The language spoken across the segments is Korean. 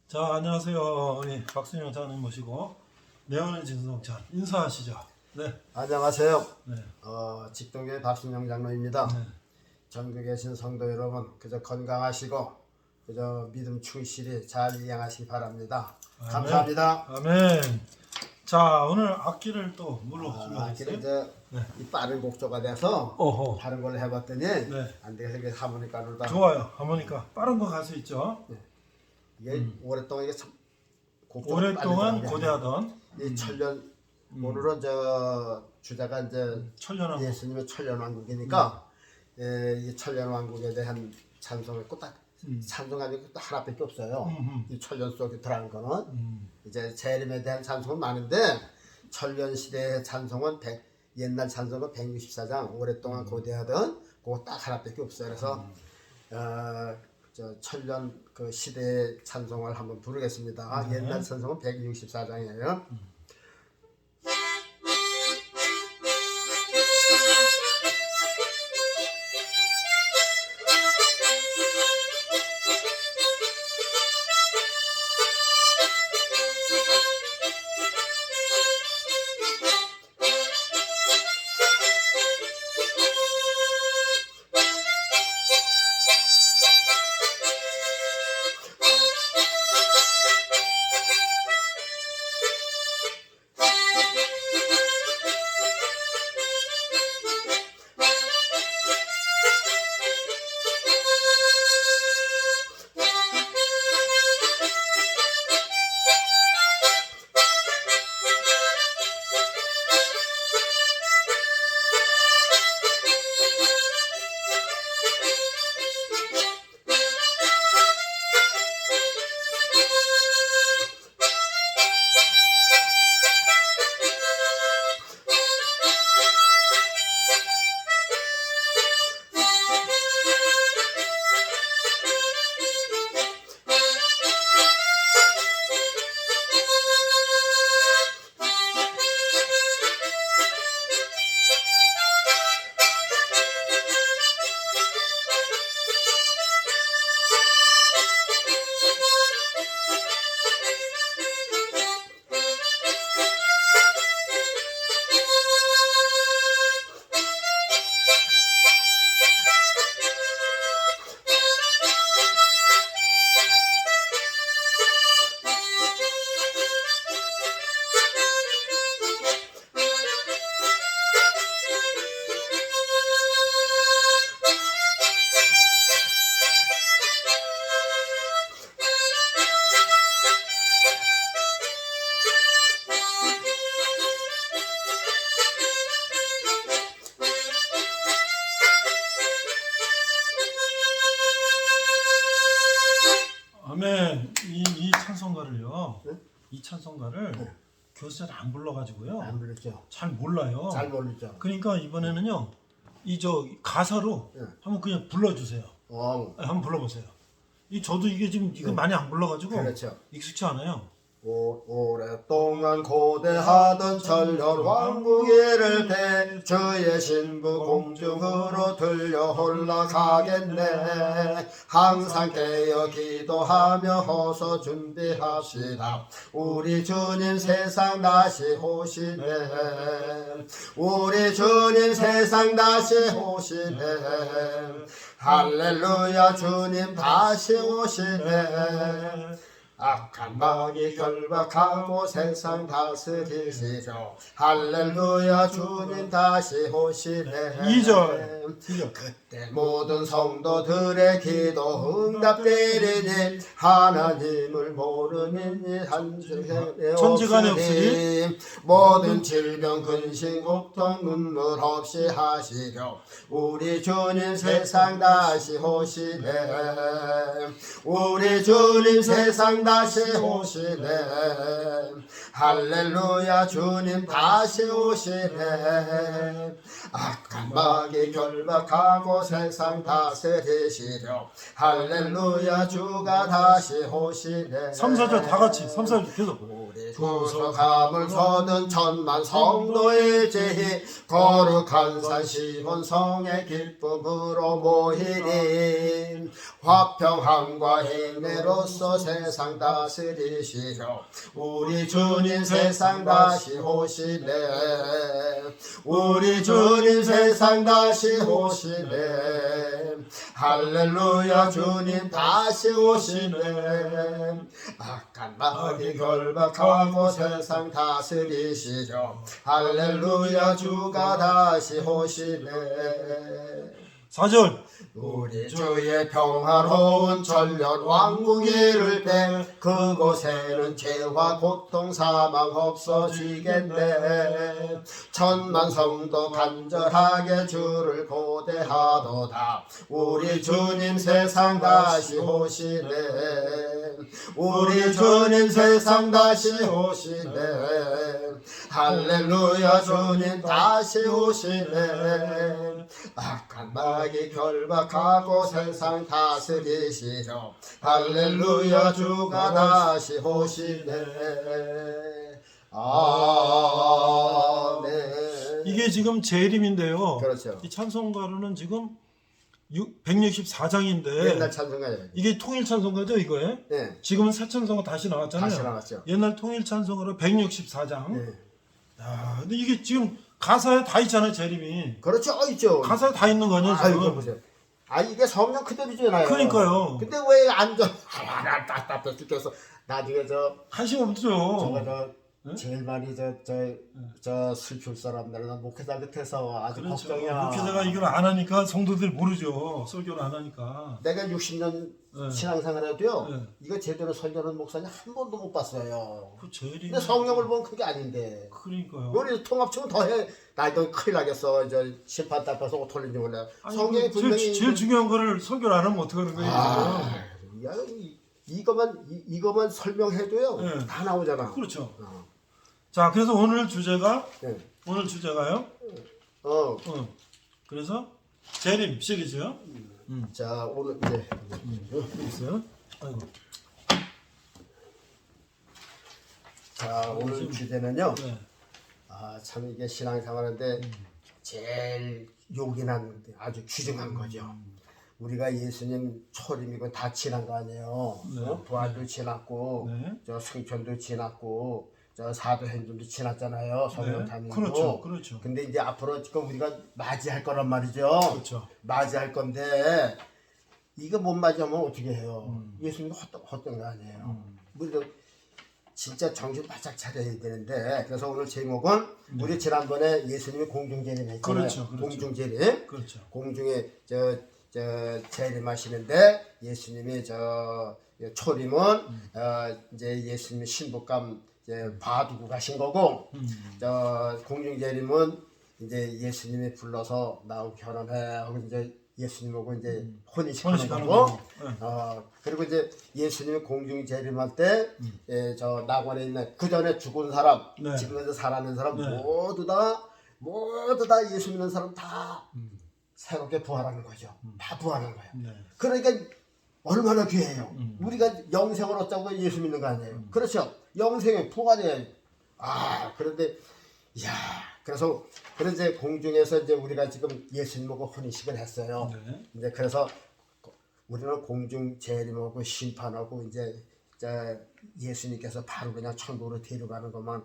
자, 안녕하세요. 우리 박순영 장님 모시고 내원의 진성찬 인사하시죠. 네. 안녕하세요. 네. 직동교회 박순영 장로입니다. 네. 전국에 계신 성도 여러분, 그저 건강하시고 그저 믿음 충실히 잘 이행하시기 바랍니다. 아멘. 감사합니다. 아멘. 자, 오늘 악기를 또 뭘로 악기는 준비했어요? 이제 네. 이 빠른 곡조가 돼서 어허. 다른 걸로 해봤더니 네. 안 돼서 이게 하모니카로 다 좋아요. 하모니카 빠른 거 가수 있죠. 이게 오랫동안 이게 참 곡조가 오랫동안 빠르더라고요. 고대하던 이 천년 오늘은 저 주제가 이제 천년왕국. 예수님의 천년왕국이니까 이 천년왕국에 대한 찬송을 딱 찬송하는 것도 하나밖에 없어요. 이 천년 속에 들어간 거는 이제 재림에 대한 찬송은 많은데 천년 시대의 찬송은 옛날 찬송은 164장 오랫동안 고대하던 그거 딱 하나밖에 없어요. 그래서 저 천년 그 시대의 찬송을 한번 부르겠습니다. 옛날 찬송은 164장이에요. 아멘. 이 찬송가를요. 이 찬송가를 교수자를 안 불러가지고요. 안 부르죠. 잘 몰라요. 잘 모르죠. 그러니까 이번에는요. 이 가사로 한번 그냥 불러주세요. 한번 불러보세요. 저도 이게 지금 이거 많이 안 불러가지고 그렇죠. 익숙치 않아요. 오랫동안 고대하던 천년 왕국이를 대 저의 신부 공중으로 들려 올라가겠네. 항상 깨어 기도하며 호소 준비합시다. 우리 주님 세상 다시 오시네. 우리 주님 세상 다시 오시네. 할렐루야 주님 다시 오시네. 악한 마귀 결박하고 세상 다스리시죠. 할렐루야 주님 다시 오시네. 2절. 그때 모든 성도들의 기도 응답되리니 하나님을 모르니 한중에 천지간에 없으리 모든 질병 근심 고통 눈물 없이 하시려 우리 주님 세상 다시 오시네. 우리 주님 세상 다시 오시네. 할렐루야 주님 다시 오시네. 악한 마귀 결박하고 세상 다스리시려 할렐루야 주가 다시 오시네. 3, 4절 다 같이 3, 4절 계속 우리 구속함을 서는 천만 성도의 제히 거룩한 산 시온성의 기쁨으로 모이리. 화평함과 행내로서 세상 세상 다스리시오. 우리 주님 세상 다시 오시네. 우리 주님 세상 다시 오시네. 할렐루야 주님 다시 오시네. 악한 마귀 결박하고 세상 다스리시오. 할렐루야 주가 다시 오시네. 4절 우리 주의 평화로운 천년 왕국이를 때 그곳에는 죄와 고통 사망 없어지겠네. 천만 성도 간절하게 주를 고대하도다. 우리 주님 세상 다시 오시네. 우리 주님 세상 다시 오시네. 할렐루야 주님 다시 오시네. 악한 마귀 결박하고 세상 다스리시오. 할렐루야 주가 다시 오시네. 아멘. 이게 지금 재림인데요. 그렇죠. 이 찬송가로는 지금 164장인데 옛날 찬송가예요. 이게 통일 찬송가죠 이거에? 네. 지금은 새 찬송가 다시 나왔잖아요. 다시 나왔죠. 옛날 통일 찬송가로 164장. 네. 야, 근데 이게 지금 가사에 다 있잖아요 재림이. 그렇죠, 있죠. 가사에 다 있는 거 아니에요 아이고 지금? 보세요. 아 이게 성령 그대로잖아요. 그러니까요. 근데 왜 안전? 답답해 죽겠어. 나중에 관심 없죠. 저거 제일 많이 저 슬플 사람들은 목회자 끝에서 아주 그렇죠. 걱정이야. 목회자가 이걸 안 하니까 성도들 모르죠. 설교를 안 하니까. 내가 60년 네. 신앙생활해도요. 네. 이거 제대로 설교하는 목사님 한 번도 못 봤어요. 그 재림. 근데 성령을 보면 그게 아닌데. 그러니까요. 우리 통합치면 더해. 나 이거 큰일 나겠어. 저 심판 답해서 옷 털린지 몰라. 성경이 그 분명히 제일 중요한 거를 설교를 안 하면 어떡하는 거예요? 야, 이거만 설명해도요. 네. 다 나오잖아. 그렇죠. 자, 그래서 오늘 주제가요. 그래서 재림 시리즈요. 자, 오늘 이제 있어요. 아이고. 자, 오늘 주제는요. 네. 아, 참 이게 신앙생활인데 제일 요긴한 아주 귀중한 거죠. 우리가 예수님 초림이고 다 지난 거 아니에요. 네. 부활도 지났고, 네. 저 승천도 지났고, 저 사도행전도 지났잖아요. 성령 담임도. 그렇죠. 그렇죠. 근데 이제 앞으로 지금 우리가 맞이할 거란 말이죠. 그렇죠. 맞이할 건데 이거 못 맞이하면 어떻게 해요? 예수님 헛된 거 아니에요. 우리도 진짜 정신 바짝 차려야 되는데 그래서 오늘 제목은 우리 지난번에 예수님이 공중재림 했잖아요. 그렇죠. 공중재림. 그렇죠. 공중에 저 재림하시는데 예수님이 초림은 이제 예수님이 신부감 이제 봐두고 가신 거고 저 공중재림은 이제 예수님이 불러서 나하고 결혼해 하고 이제 예수님하고 이제 혼인시키는 거고 그리고 이제 예수님이 공중재림할 때 저 낙원에 있는 그 전에 죽은 사람 네. 지금에서 살아있는 사람 네. 모두 다 예수 믿는 사람 다 새롭게 부활하는 거죠. 다 부활하는 거예요. 네. 그러니까 얼마나 귀해요. 우리가 영생을 얻자고 예수 믿는 거 아니에요. 그렇죠. 영생의 부활이에요. 그런데 그래서 이제 공중에서 이제 우리가 지금 예수님하고 혼인식을 했어요. 네. 이제 그래서 우리는 공중 재림하고 심판하고 이제 예수님께서 바로 그냥 천국으로 데려가는 것만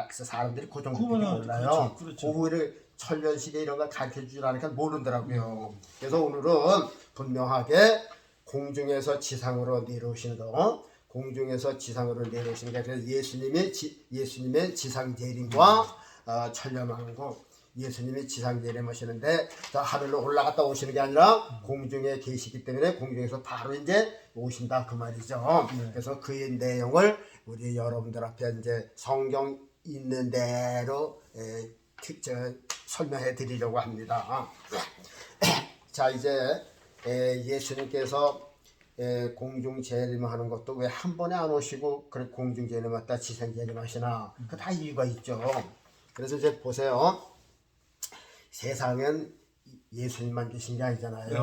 그래서 사람들이 그 정도밖에 몰라요. 그렇죠. 그 후에 천년시대 이런 걸 가르쳐 주지 않으니까 모르더라고요. 그래서 오늘은 분명하게 공중에서 지상으로 내려오시는 거, 공중에서 지상으로 내려오시는 게 그래서 예수님의 지상 재림과 천년왕국 예수님이 지상 재림하시는데 하늘로 올라갔다 오시는 게 아니라 공중에 계시기 때문에 공중에서 바로 이제 오신다 그 말이죠. 네. 그래서 그의 내용을 우리 여러분들 앞에 이제 성경 있는 대로 설명해 드리려고 합니다. 자 이제 예수님께서 공중 재림하는 것도 왜 한 번에 안 오시고 그래 공중 재림했다 지상 재림하시나 그 다 이유가 있죠. 그래서 이제 보세요. 세상엔 예수님만 계신 게 아니잖아요. 네.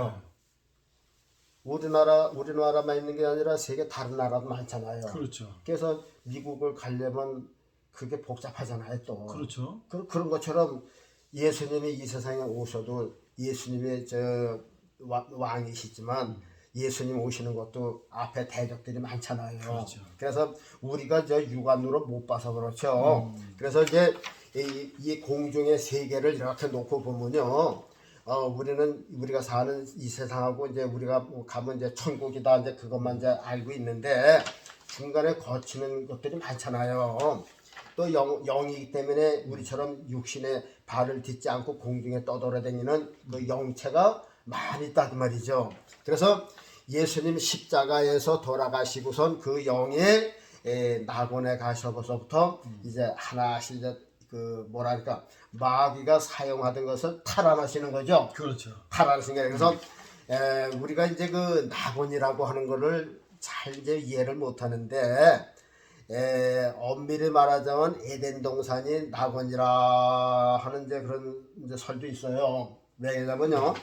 우리나라만 있는 게 아니라 세계 다른 나라도 많잖아요. 그렇죠. 그래서 미국을 가려면 그게 복잡하잖아요 또. 그렇죠. 그런 것처럼 예수님이 이 세상에 오셔도 예수님의 왕이시지만 예수님 오시는 것도 앞에 대적들이 많잖아요. 그렇죠. 그래서 우리가 저 육안으로 못 봐서 그렇죠. 그래서 이제 이 공중의 세계를 이렇게 놓고 보면요. 우리가 사는 이 세상하고 이제 우리가 뭐 가면 이제 천국이다 이제 그것만 이제 알고 있는데 중간에 거치는 것들이 많잖아요. 또 영이기 때문에 우리처럼 육신의 발을 딛지 않고 공중에 떠돌아다니는 그 영체가 많이 있다고 말이죠. 그래서 예수님 십자가에서 돌아가시고선 그 영이 낙원에 가셔서부터 이제 하나씩 이제 그 뭐랄까 마귀가 사용하던 것을 탈환하시는 거죠. 그렇죠. 탈환하시는 거예요. 그래서 우리가 이제 그 낙원이라고 하는 거를 잘 이제 이해를 못 하는데 엄밀히 말하자면 에덴 동산이 낙원이라 하는 이제 그런 이제 설도 있어요. 왜냐면요.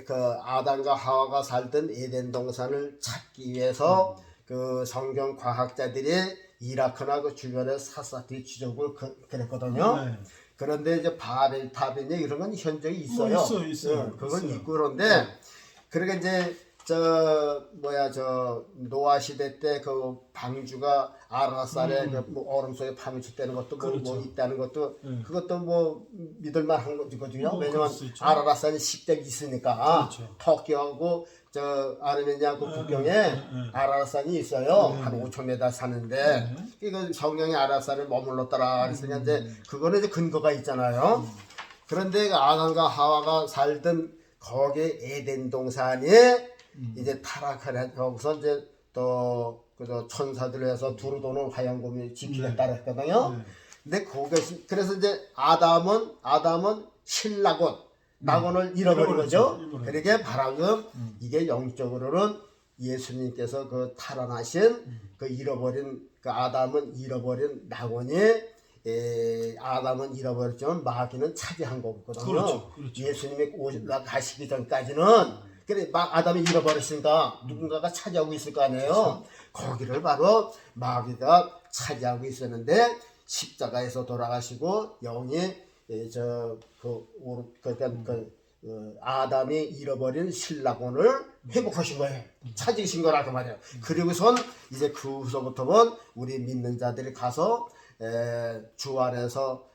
그 아담과 하와가 살던 에덴 동산을 찾기 위해서 그 성경 과학자들이 이라크나 그 주변에 샅샅이 추적을 그랬거든요. 네. 그런데 이제 바벨탑이냐 이런 건 현적이 있어요. 있어요. 그건 있어요. 있고 그런데 그러니까 이제 저 노아 시대 때 그 방주가 아라살에 그 뭐 얼음 속에 파묻혔다는 것도 뭐, 그렇죠. 뭐 있다는 것도 그것도 뭐 믿을만한 거거든요. 뭐 왜냐면 그럴 수 있죠. 아라살이 식대기 있으니까 그렇죠. 터키하고 저 아르메니아 그 국경에 아라산이 있어요. 한 5,000m 사는데 이거 성경에 아라산을 머물렀더라. 그래서 이제 그거는 이제 근거가 있잖아요. 그런데 그 아담과 하와가 살던 거기 에덴 동산이 이제 타락을 해서 이제 또 그저 천사들을 해서 두루 도는 화영금을 지키겠다 그랬거든요. 근데 거기서 그래서 이제 아담은 신낙원 낙원을 잃어버린 거죠. 그러게 바라금 이게 영적으로는 예수님께서 그 탈환하신 그 잃어버린 그 아담은 잃어버린 낙원이 아담은 잃어버렸지만 마귀는 차지한 거거든요. 그렇죠. 예수님이 가시기 전까지는 그래 아담이 잃어버렸으니까 누군가가 차지하고 있을 거 아니에요. 그렇죠. 거기를 바로 마귀가 차지하고 있었는데 십자가에서 돌아가시고 영이 아담이 잃어버린 신낙원을 회복하신 거예요. 찾으신 거라 그 말이에요. 그리고선 이제 그 후서부터는 우리 믿는 자들이 가서 주 안에서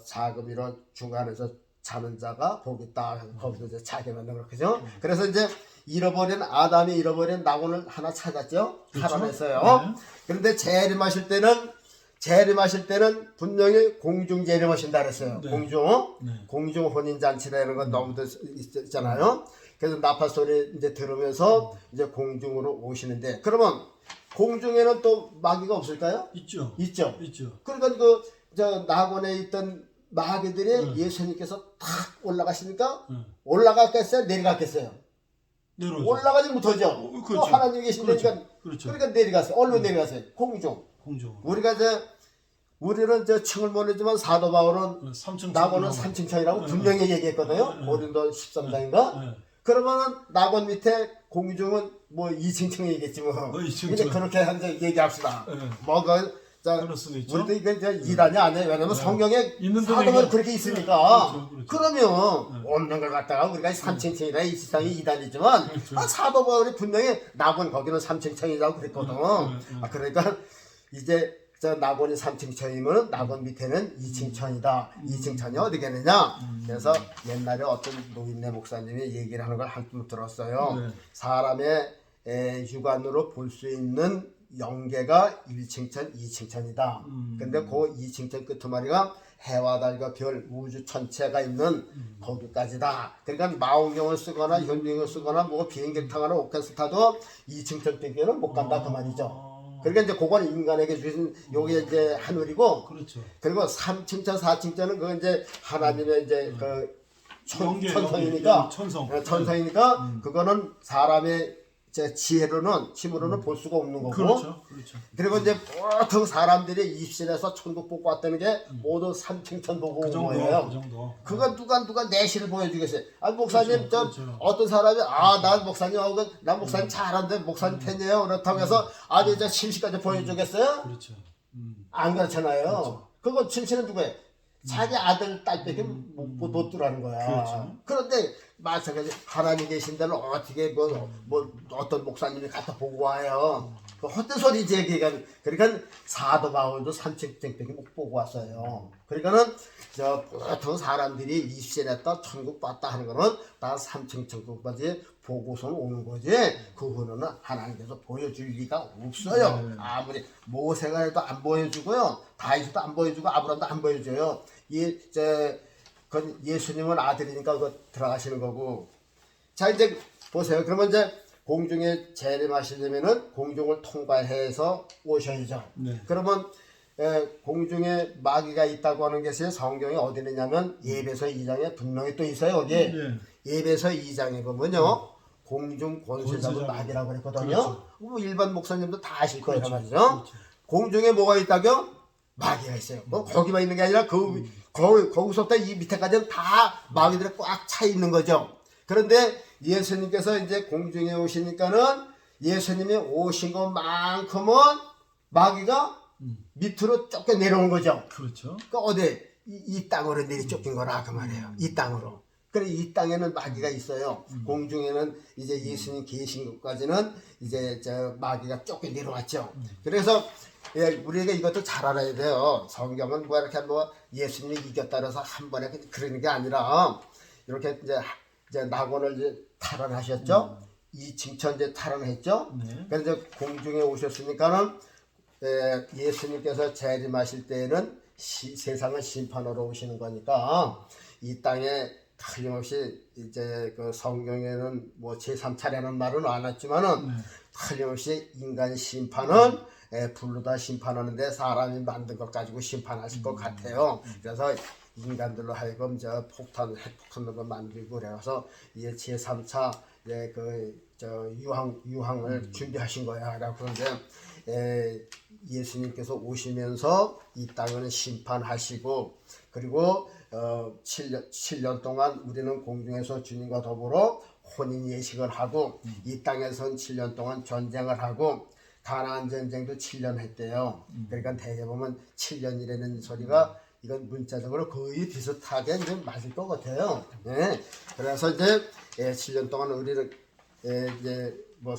자금이로 주 안에서 자는 자가 복이 있다. 거기서 이제 자게 만든 그렇죠. 그래서 이제 아담이 잃어버린 낙원을 하나 찾았죠. 살아냈어요. 네. 그런데 재림하실 때는 분명히 공중 재림하신다 그랬어요. 네. 공중 혼인 잔치라는 건 너무도 있잖아요. 그래서 나팔 소리 이제 들으면서 이제 공중으로 오시는데 그러면 공중에는 또 마귀가 없을까요? 있죠. 그러니까 저 낙원에 있던 마귀들이 예수님께서 탁 올라가시니까 올라갔겠어요? 내려갔겠어요? 올라가지 못하죠. 그렇죠. 또 하나님 계신다니까 그렇죠. 그러니까 내려갔어요. 얼른 내려갔어요. 공중. 우리는 저 층을 모르지만 사도 바울은 낙원은 3층천이라고 분명히 얘기했거든요. 고린도 13장인가? 그러면은 낙원 밑에 공중은 뭐 2층천 얘기했지 뭐. 근데 그렇게 한번 얘기합시다. 그럴 수도 있죠. 우리도 이게 이단이 아니에요. 왜냐면 성경에 사도는 그렇게 있으니까. 그러면 없는 걸 갖다가 우리가 3층천이라 이 세상이 이단이지만 사도 바울이 분명히 낙원 거기는 3층천이라고 그랬거든. 그러니까 이제 저 낙원이 3층천이면 낙원 밑에는 2층천이다. 2층천이 어디겠느냐? 그래서 옛날에 어떤 노인네 목사님이 얘기를 하는 걸 한번 들었어요. 사람의 육안으로 볼 수 있는 영계가 1층천, 2층천이다. 근데 그 2층천 끝머리가 해와 달과 별, 우주 전체가 있는 거기까지다. 그러니까 망원경을 쓰거나 현미경을 쓰거나 뭐 비행기를 타거나 오케스트라 타도 2층천 빼기는 못 간다 그 말이죠. 그러니까 이제 그건 인간에게 주신 요게 이제 하늘이고, 그렇죠. 그리고 3층천, 4층천은 그 이제 하나님의 이제 그 천성이니까, 천성이니까 그거는 사람의 제 지혜로는 힘으로는 볼 수가 없는 거고. 그렇죠. 그리고 이제 보통 사람들이 입신에서 천국 보고 왔다는 게 모두 3층천 보고 온 거예요. 그거 누가 내실을 보여주겠어요. 아 목사님 어떤 사람이 난 목사님하고 난 목사님 잘하는데 목사님 팬이에요. 그렇다고 해서 아주 이제 심시까지 보여주겠어요? 안 그렇잖아요. 그거 진실은 누구예요? 자기 아들 딸밖에 못 두라는 거야. 그렇죠. 그런데 마찬가지 하나님 계신 데는 어떻게 뭐 어떤 목사님이 갖다 보고 와요. 그 헛된 소리지. 그러니까 사도 바울도 삼층증밖에 못 보고 왔어요. 그러니까는 저 보통 사람들이 입신했다 천국 봤다 하는 거는 다 삼층천국까지 보고선 오는 거지. 그 후는 하나님께서 보여줄 리가 없어요. 아무리 모세가 해도 안 보여주고요, 다윗도 안 보여주고 아브라함도 안 보여줘요. 그건 예수님은 아들이니까 그거 들어가시는 거고. 자, 이제 보세요. 그러면 이제 공중에 재림하시려면은 공중을 통과해서 오셔야죠. 네. 그러면 공중에 마귀가 있다고 하는 것이 성경에 어디 있느냐면 예배서 2장에 분명히 또 있어요. 거기에 네. 예배서 2장에 보면요, 공중 권세자도 마귀라고 그랬거든요. 그렇죠. 뭐 일반 목사님도 다 아실 거예요. 그렇죠. 말이죠. 그렇죠. 공중에 뭐가 있다고? 마귀가 있어요. 뭐 거기만 있는 게 아니라 거기서부터 이 밑에까지는 다 마귀들이 꽉 차 있는 거죠. 그런데 예수님께서 이제 공중에 오시니까는 예수님이 오신 것만큼은 마귀가 밑으로 쫓겨 내려온 거죠. 그렇죠. 그 어디 이 땅으로 내리 쫓긴 거라 그 말이에요. 이 땅으로. 그래 이 땅에는 마귀가 있어요. 공중에는 이제 예수님 계신 것까지는 이제 저 마귀가 쫓겨 내려왔죠. 그래서 우리가 이것도 잘 알아야 돼요. 성경은 뭐 이렇게 뭐 예수님이 이겼다 그래서 한 번에 그러는 게 아니라 이렇게 이제 낙원을 이제 탈환하셨죠. 이 징천 이제 탈환했죠. 네. 그래서 이제 공중에 오셨으니까는 예수님께서 재림하실 때에는 세상을 심판하러 오시는 거니까 이 땅에 틀림없이 이제 그 성경에는 뭐 제3차례는 말은 안 했지만은 틀림없이 인간 심판은 불로다 심판하는데 사람이 만든 것 가지고 심판하실 것 같아요. 그래서 인간들로 하여금 저 폭탄, 핵폭탄을 만들고 그래서 이제 제3차 유황을 준비하신 거야. 라고 그런데 예수님께서 오시면서 이 땅을 심판하시고 그리고 7년 동안 우리는 공중에서 주님과 더불어 혼인 예식을 하고 이 땅에선 7년 동안 전쟁을 하고 가나안 전쟁도 7년 했대요. 그러니까 대개 보면 7년이라는 소리가 이건 문자적으로 거의 비슷하게 이제 맞을 것 같아요. 네. 그래서 이제 7년 동안 우리는 이제 뭐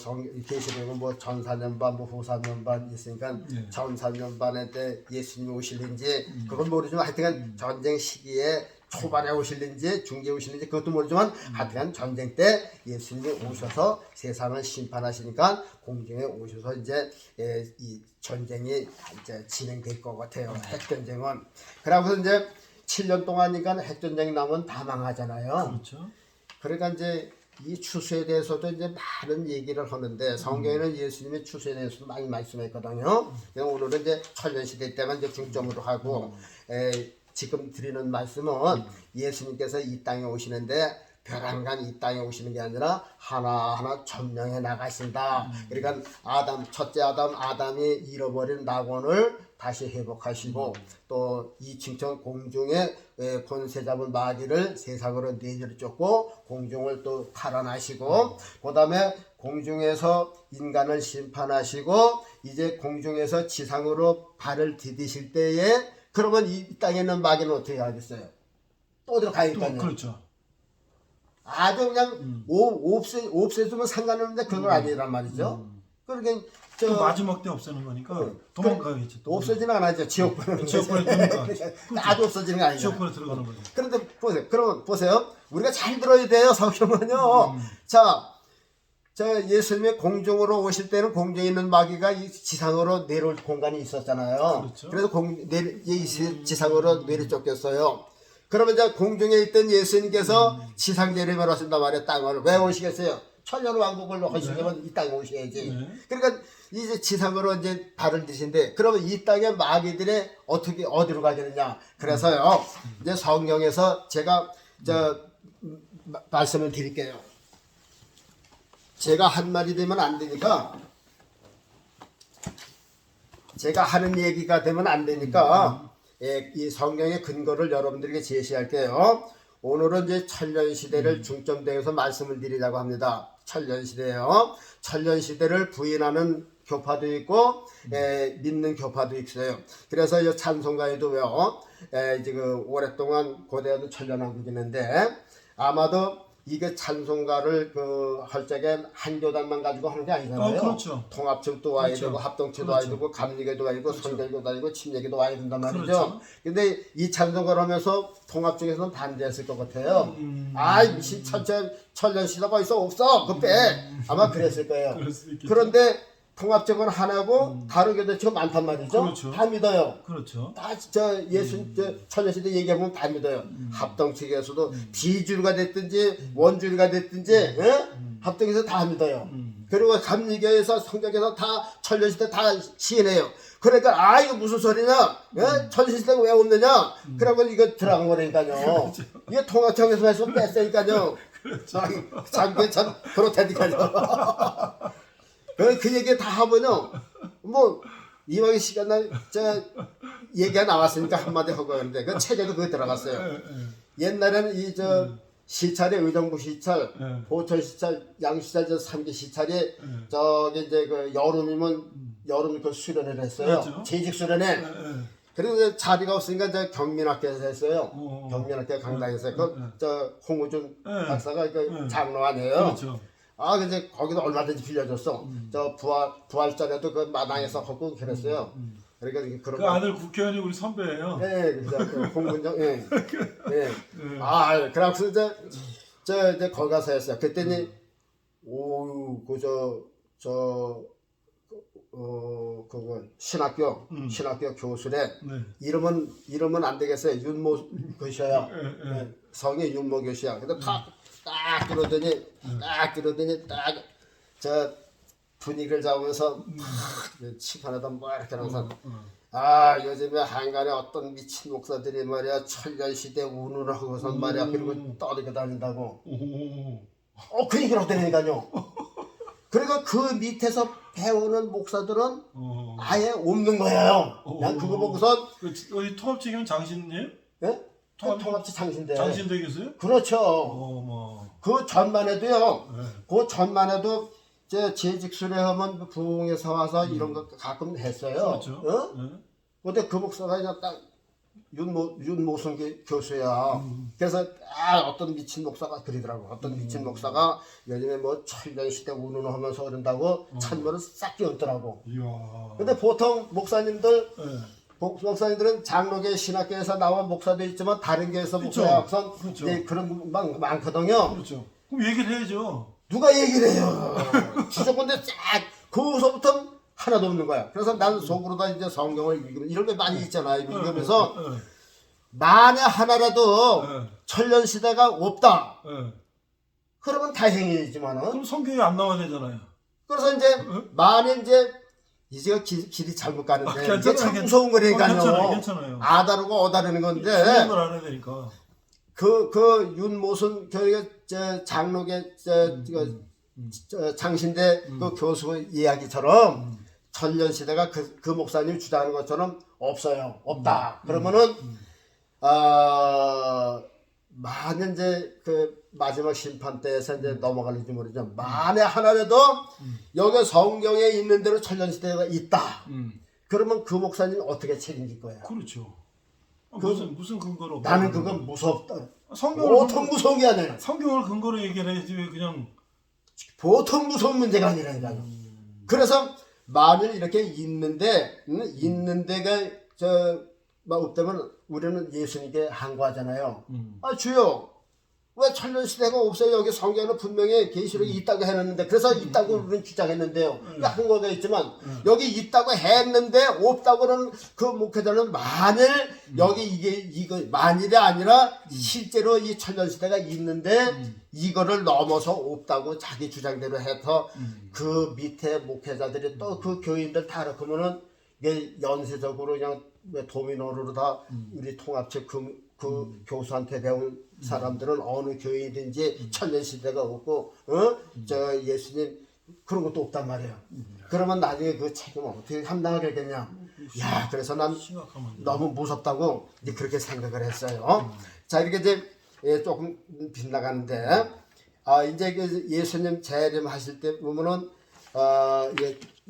계시록은 뭐 전사년반 뭐 후사년반 있으니까 전사년반에 때 예수님이 오실는지 그건 모르지만 하여튼간 전쟁 시기에 초반에 오실는지 중기에 오실는지 그것도 모르지만 하여튼간 전쟁 때 예수님이 오셔서 세상을 심판하시니까 공중에 오셔서 이제 이 전쟁이 이제 진행될 것 같아요. 핵전쟁은. 그러고서 이제 7년 동안이니까 핵전쟁이 나면 다 망하잖아요. 그렇죠. 그러니까 이제 이 추수에 대해서도 이제 많은 얘기를 하는데 성경에는 예수님의 추수에 대해서도 많이 말씀했거든요. 오늘은 이제 천년시대 때만 이제 중점으로 하고 지금 드리는 말씀은 예수님께서 이 땅에 오시는데 벼랑간 이 땅에 오시는 게 아니라 하나하나 점령해 나가신다. 그러니까 첫째 아담이 잃어버린 낙원을 다시 회복하시고 또 이 징천 공중에 권세 잡은 마귀를 세상으로 내려 쫓고 공중을 또 탈환하시고 그 다음에 공중에서 인간을 심판하시고 이제 공중에서 지상으로 발을 디디실 때에 그러면 이 땅에 있는 마귀는 어떻게 하겠어요? 또 어디로 가야겠다요. 그렇죠. 아주 그냥 없애주면 상관없는데 그건 아니란 말이죠. 그러니까 또 마지막 때 없애는 거니까 도망가겠죠. 또 없어지는 건 아니죠. 지옥불은. 지옥불에 그러니까. 아주 없어지는 거 아니죠. 지옥불에 들어가는 거죠. 그런데 보세요. 그러면 보세요. 우리가 잘 들어야 돼요. 성경은요. 자, 예수님이 공중으로 오실 때는 공중에 있는 마귀가 이 지상으로 내려올 공간이 있었잖아요. 그렇죠. 그래서 지상으로 내려쫓겼어요. 그러면 이제 공중에 있던 예수님께서 지상 내려면 하신단 말이에요. 땅을. 왜 오시겠어요? 천년왕국을 하시려면 이 땅에 오셔야지. 그러니까 이제 지상으로 이제 발을 드신데 그러면 이 땅에 마귀들이 어디로 가겠느냐. 그래서요. 이제 성경에서 제가 말씀을 드릴게요. 제가 한 말이 되면 안 되니까 제가 하는 얘기가 되면 안 되니까 이 성경의 근거를 여러분들에게 제시할게요. 오늘은 이제 천년시대를 중점되어서 말씀을 드리려고 합니다. 천년시대요. 천년시대를 부인하는 교파도 있고 믿는 교파도 있어요. 그래서 이 찬송가에도요. 이제 그 오랫동안 고대하던 천년왕국이는데 아마도 이게 찬송가를 할 적에 한 교단만 가지고 하는 게 아니잖아요. 그렇죠. 통합측도 와야 그렇죠. 되고 합동체도 그렇죠. 와야 되고 감리교도 와야 되고 그렇죠. 선결교도 와야 되고 침례교도 와야 된단 말이죠. 그렇죠. 근데 이 찬송가를 하면서 통합 쪽에서는 반대했을 것 같아요. 아이 천년시대가 있어 없어 그거 빼 아마 그랬을 거예요. 그럴 수도 있겠죠. 그런데 통합적은 하나고 다른 교도처가 많단 말이죠. 그렇죠. 다 믿어요. 그렇죠. 다 천년시대 얘기하면 다 믿어요. 합동측에서도 비주류가 됐든지 원주류가 됐든지 합동에서 다 믿어요. 그리고 감리교에서 성경에서 다 천년시대 다 시인해요. 그러니까 이거 무슨 소리냐? 천년시대가 왜 없느냐? 그러고 이거 들어간 거라니까요. 이게 통합청에서 해서 뺐으니까요. 자기 참 그렇다니까요. 그 얘기 다 하면요. 뭐 이왕에 시간 날 얘기가 나왔으니까 한마디 하고 하는데 그 책에도 그거 들어갔어요. 옛날에는 시찰에 의정부 시찰, 보철 시찰, 양시찰 3개 시찰이 저기 이제 그 여름 그 수련회를 했어요. 그렇죠. 재직 수련회. 그래서 자리가 없으니까 이제 경민학교에서 했어요. 경민학교 강당에서 홍우준 박사가 그 장로 아니에요. 그렇죠. 근데 거기도 얼마든지 빌려줬어. 저 부활절에도 그 마당에서 하고 그랬어요. 그러니까 그런 그 아들 국회의원이 우리 선배예요. 그 홍문정, 그래서 이제 거기 가서 했어요. 그랬더니, 그거, 신학교 교수래. 네. 이름은 안 되겠어요. 윤모 교시야. 성이 윤모 교시야. 근데 딱 들어더니, 분위기를 잡으면서, 칠판에다 뭐 이렇게 하면서, 요즘에 한간에 어떤 미친 목사들이 말이야, 천년시대 운운을 하고선 말이야, 그리고 떠들고 다닌다고. 그 얘기를 하더니까요. 그러니까 그 밑에서 배우는 목사들은 아예 없는 거예요. 난 그거 보고선. 여기 통합책임은 장신이에요? 예? 통합지 장신대. 장신대 교수요? 그렇죠. 그 전만 해도요. 그 전만 해도 재직 수료하면 부흥에서 와서 이런 거 가끔 했어요. 그렇죠. 근데 그 목사가 그냥 딱 윤모순 교수야. 그래서 어떤 미친 목사가 그러더라고. 어떤 미친 목사가 요즘에 뭐 천년시대 운운을 하면서 그런다고 찬물을 싹 끼얹더라고. 근데 보통 목사님들은 장로계 신학교에서 나온 목사도 있지만 다른 교회에서 목사야. 그렇죠. 이제 그런 거 많거든요. 그렇죠. 그럼 얘기를 해야죠. 누가 얘기를 해요? 지저분데 쫙 거기서부터 하나도 없는 거야. 그래서 난 속으로다 이제 성경을 읽으면 이런 게 많이 있잖아요. 읽으면서 만에 하나라도 천년시대가 없다. 그러면 다행이지만은. 그럼 성경에 안 나와야 되잖아요. 그래서 이제 만에 이제 길이 잘못 가는데 이게 참 무서운 거니까요. 괜찮아요. 아다르고 어다르는 건데. 중요한 걸 알아야 되니까. 그 윤모순 교육의 장로계 장신대 그 교수 이야기처럼 천년시대가 그 목사님 주장하는 것처럼 없다. 그러면은 만약 이제 그 마지막 심판 때에서 이제 넘어갈지 모르지만 만에 하나라도 여기 성경에 있는 대로 천년시대가 있다. 그러면 그 목사님 어떻게 책임질 거야? 그렇죠. 무슨 근거로? 나는 그건 무섭다. 성경을 보통 무서운 게 아니라. 성경을 근거로 얘기를 해야지 왜 그냥 보통 무서운 문제가 아니라니까요. 그래서 만일 이렇게 있는데가 막 없다면 우리는 예수님께 항거하잖아요. 주여 왜 천년시대가 없어요? 여기 성경에는 분명히 계시록이 있다고 해놨는데 그래서 있다고 우리는 주장했는데요. 항거가 있지만 여기 있다고 했는데 없다고는 그 목회자는 만일 여기 이거 만일이 아니라 실제로 이 천년시대가 있는데 이거를 넘어서 없다고 자기 주장대로 해서 그 밑에 목회자들이 또 그 교인들 다 그러면은 이게 연쇄적으로 그냥 도미노로 다 우리 통합체 그 교수한테 배운 사람들은 어느 교회든지 천년시대가 없고 저 예수님 그런 것도 없단 말이에요. 그러면 나중에 그 책임을 어떻게 감당하겠냐. 그래서 난 너무 무섭다고 이제 그렇게 생각을 했어요. 자, 이렇게 이제 조금 빗나가는데 이제 예수님 재림하실 때 보면은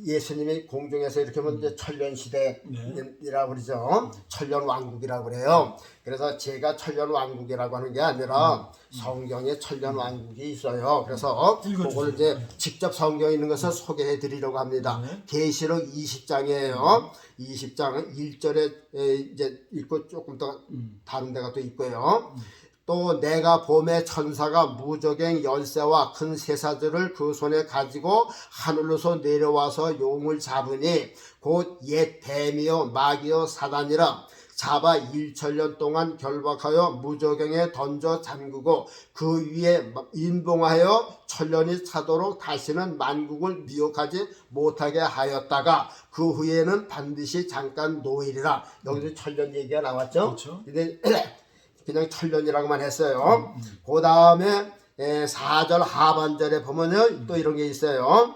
예수님이 공중에서 이렇게 하면 이제 천년시대라고 네. 그러죠. 천년왕국이라고 그래요. 그래서 제가 천년왕국이라고 하는 게 아니라 성경에 천년왕국이 있어요. 그래서 그걸 이제 직접 성경에 있는 것을 소개해 드리려고 합니다. 네. 계시록 20장이에요. 20장은 1절에 이제 있고 조금 더 다른 데가 또 있고요. 또 내가 봄에 천사가 무저갱 열쇠와 큰 쇠사슬을 그 손에 가지고 하늘로서 내려와서 용을 잡으니 곧 옛 뱀이요 마귀요 사단이라 잡아 1천년 동안 결박하여 무저갱에 던져 잠그고 그 위에 인봉하여 천년이 차도록 다시는 만국을 미혹하지 못하게 하였다가 그 후에는 반드시 잠깐 노일이라. 여기서 천년 얘기가 나왔죠. 그렇죠. 근데 그냥 천년이라고만 했어요. 그 다음에 4절 하반절에 보면요 또 이런 게 있어요.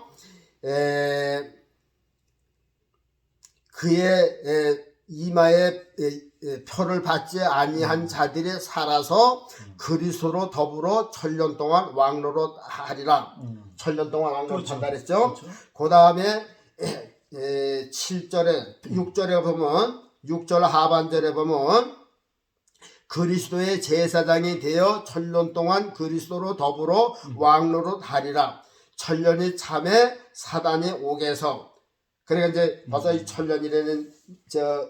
그의 이마에 표를 받지 아니한 자들이 살아서 그리스도로 더불어 천년 동안 왕노릇 하리라. 천년 동안 왕노릇 한다 그랬죠. 그 다음에 7절에 6절에 보면 6절 하반절에 보면 그리스도의 제사장이 되어 천년 동안 그리스도로 더불어 왕노릇 하리라. 천년이 참에 사단이 옥에서. 그러니까 이제 벌써 이 천년이라는 저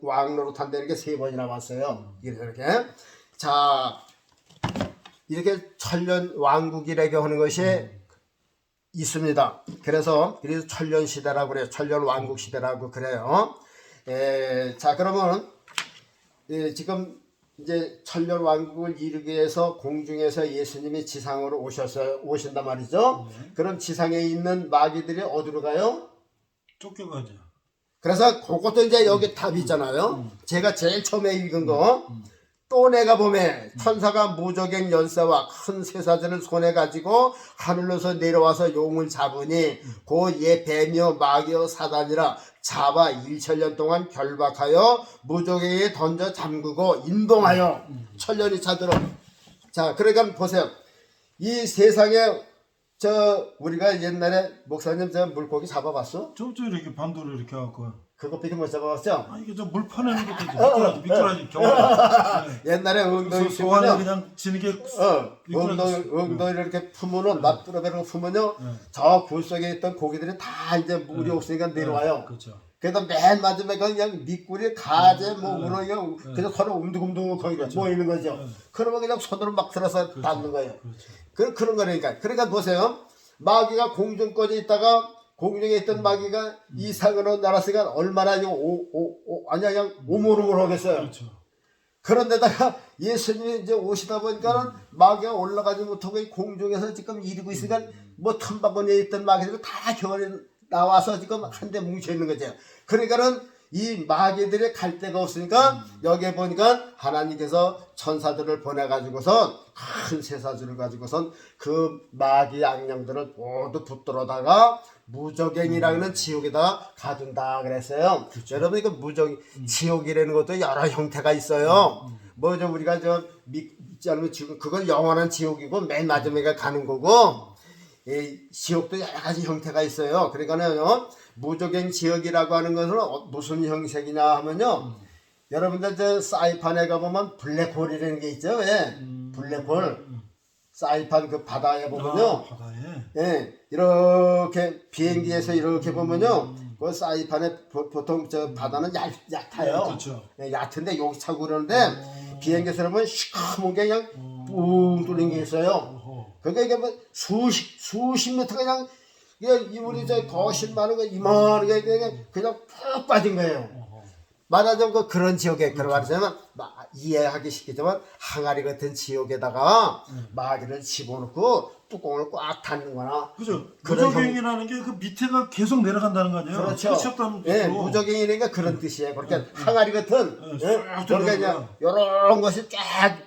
왕노릇 한다는 게 3번이나 왔어요. 이렇게. 자, 이렇게 천년 왕국이라고 하는 것이 있습니다. 그래서 천년 시대라고 그래요. 천년 왕국 시대라고 그래요. 자, 그러면 지금 이제 천년 왕국을 이루기 위해서 공중에서 예수님이 지상으로 오신단 말이죠. 그럼 지상에 있는 마귀들이 어디로 가요? 쫓겨가죠. 그래서 그것도 이제 여기 답이 있잖아요. 제가 제일 처음에 읽은 거. 또 내가 보매 천사가 무저갱 열쇠와 큰 쇠사슬을 손에 가지고 하늘로서 내려와서 용을 잡으니 곧 옛 뱀이요 마귀요 사단이라 잡아 1천년 동안 결박하여 무저갱에 던져 잠그고 인동하여 천년이 차도록. 자, 그러니까 보세요. 이 세상에 우리가 옛날에 목사님 물고기 잡아봤어? 저 이렇게 반도로 이렇게 하고. 그것밖에 못 잡아봤죠? 아, 이게 물 파내는 것도 미꾸라지 겨울에. 옛날에 엉덩이 소환에 품으면 그냥 지는 게 엉덩이를 이렇게 품으면 납두러베로 품으면요 저 굴 속에 있던 고기들이 다 이제 물이 없으니까 내려와요. 그렇죠. 그래서 맨 마지막에 그냥 미꾸리, 가재, 우렁이 그냥 서로 움득움득 거기가 모이는 거죠. 그러면 그냥 손으로 막 들어서 닿는 거예요. 그런 거니까. 그러니까 보세요. 마귀가 공중권에 있다가 공중에 있던 마귀가 이상으로 날았으니까 얼마나 그냥 오물오물 하겠어요. 그렇죠. 그런데다가 예수님이 이제 오시다 보니까는 마귀가 올라가지 못하고 공중에서 지금 이루고 있으니까 뭐 틈바구니에 있던 마귀들이 다 겨울에 나와서 지금 한데 뭉쳐 있는 거죠. 그러니까는 이 마귀들이 갈 데가 없으니까 여기에 보니까 하나님께서 천사들을 보내가지고선 큰 쇠사슬을 가지고선 그 마귀 악령들을 모두 붙들어다가 무저갱이라는 지옥에다 가둔다 그랬어요. 그렇죠. 여러분 이거 지옥이라는 것도 여러 형태가 있어요. 뭐죠 우리가 믿지 않으면 지금 그건 영원한 지옥이고 맨 마지막에 가는 거고 이 지옥도 여러 가지 형태가 있어요. 그러니까요 무저갱 지옥이라고 하는 것은 무슨 형식이냐 하면요. 여러분들 사이판에 가보면 블랙홀이라는 게 있죠. 왜? 블랙홀. 사이판 그 바다에 보면요. 바다에. 예, 이렇게 비행기에서 이렇게 보면요. 그 사이판에 보통 바다는 얕아요. 그렇죠. 예, 얕은데 여기 차고 그러는데 비행기에서 보면 시커먼 게 그냥 뿡 뚫린 게 있어요. 그러니까 이게 뭐 수십 미터 그냥 우리 거실 많은 거 이만한 게 그냥 푹 빠진 거예요. 말하자면 그런 지옥에 들어가려면 이해하기 쉽겠지만 항아리 같은 지옥에다가 마귀를 집어넣고 뚜껑을 꽉 닫는 거나. 그죠. 무저갱이라는 게 그 밑에가 계속 내려간다는 거 아니에요? 그렇죠. 끝이 없다는 뜻으로. 예, 무저갱이니까 그런 뜻이에요. 그러니까 항아리 같은 그러니까 그냥 이런 것이 쫙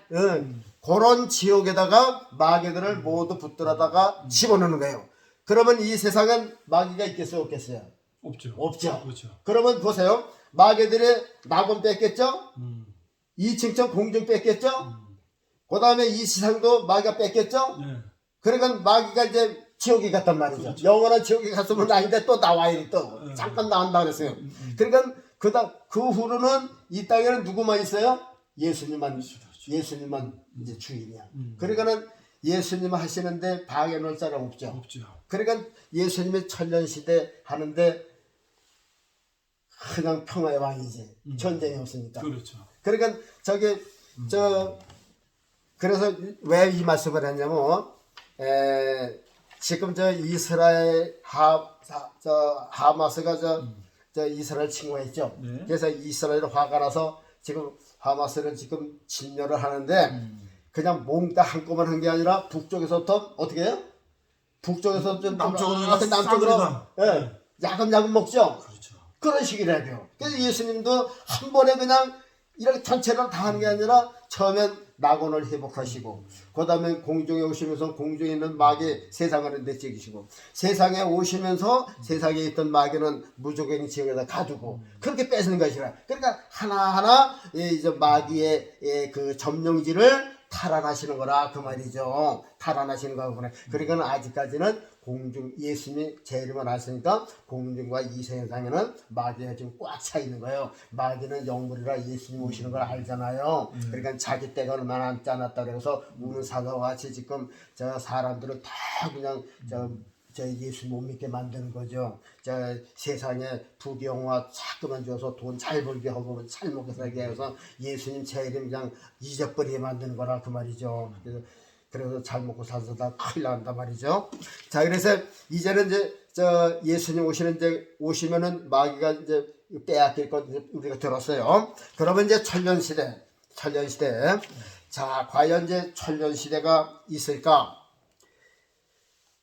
그런 지옥에다가 마귀들을 모두 붙들어다가 집어넣는 거예요. 그러면 이 세상은 마귀가 있겠어요, 없겠어요? 없죠. 없죠. 그렇죠. 그러면 보세요. 마귀들의 낙원 뺐겠죠? 2층 공중 뺐겠죠? 그 다음에 이 세상도 마귀가 뺐겠죠? 네. 그러니까 마귀가 이제 지옥에 갔단 말이죠. 그렇죠. 영원한 지옥에 갔으면 아닌데 또 나와요. 또 잠깐 나온다 그랬어요. 그러니까 그 후로는 이 땅에는 누구만 있어요? 예수님만 이제 주인이야. 그러니까는 예수님 하시는데 방해 놓을 사람 없죠. 없죠. 그러니까 예수님의 천년시대 하는데 그냥 평화의 왕이지. 전쟁이 없으니까. 그렇죠. 그러니까 그래서 왜 이 말씀을 했냐면 지금 이스라엘 하마스가 이스라엘 침공했죠. 네. 그래서 이스라엘 화가 나서 지금 하마스를 지금 진멸을 하는데 그냥 몽땅 한꺼번에 한 게 아니라 북쪽에서부터 어떻게 해요? 북쪽에서 좀 남쪽으로 야금야금 먹죠. 그렇죠. 그런 식이라 해요. 그래서 예수님도 한 번에 그냥 이렇게 전체를 다 하는 게 아니라 처음엔 낙원을 회복하시고 그 다음에 공중에 오시면서 공중에 있는 마귀 세상을 내치기시고 세상에 오시면서 세상에 있던 마귀는 무조건 지역에다 가두고 그렇게 뺏는 것이라. 그러니까 하나하나 이제 마귀의 그 점령지를 탈환하시는 거라 그 말이죠. 탈환하시는 거구나. 그러니까 아직까지는 예수님이 제 이름을 아시니까 공중과 이 세상에는 마귀가 지금 꽉 차 있는 거예요. 마귀는 영물이라 예수님 오시는 걸 알잖아요. 그러니까 자기 때가 얼마나 남지 않았다 그래서 우는 사자와 같이 지금 사람들을 다 그냥 예수 못 믿게 만드는 거죠. 세상에 부귀영화 자꾸만 줘서 돈 잘 벌게 하고 잘 먹게 살게 해서 예수님 제 이름 그냥 잊어버리게 만드는 거라 그 말이죠. 그래서 잘 먹고 살다 큰일 난단 말이죠. 자, 그래서 이제는 이제 예수님 오시면은 마귀가 이제 빼앗길 것 우리가 들었어요. 그러면 이제 천년시대. 자, 과연 이제 천년시대가 있을까?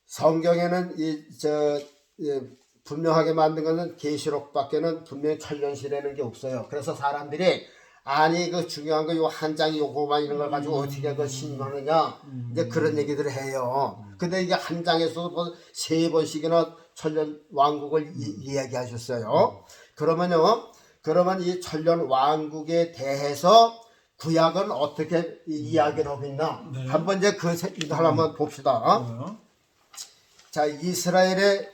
성경에는 분명하게 만든 것은 계시록밖에는 분명히 천년시대는 게 없어요. 그래서 사람들이 아니 그 중요한 거 요 한 장이 요거만 이런 걸 가지고 어떻게 그 신임하느냐 이제 그런 얘기들을 해요. 근데 이게 한 장에서 세 번씩이나 천년 왕국을 이야기하셨어요. 그러면 이 천년 왕국에 대해서 구약은 어떻게 이야기를 하고 있나? 네. 한번 이제 한번 봅시다. 자, 이스라엘의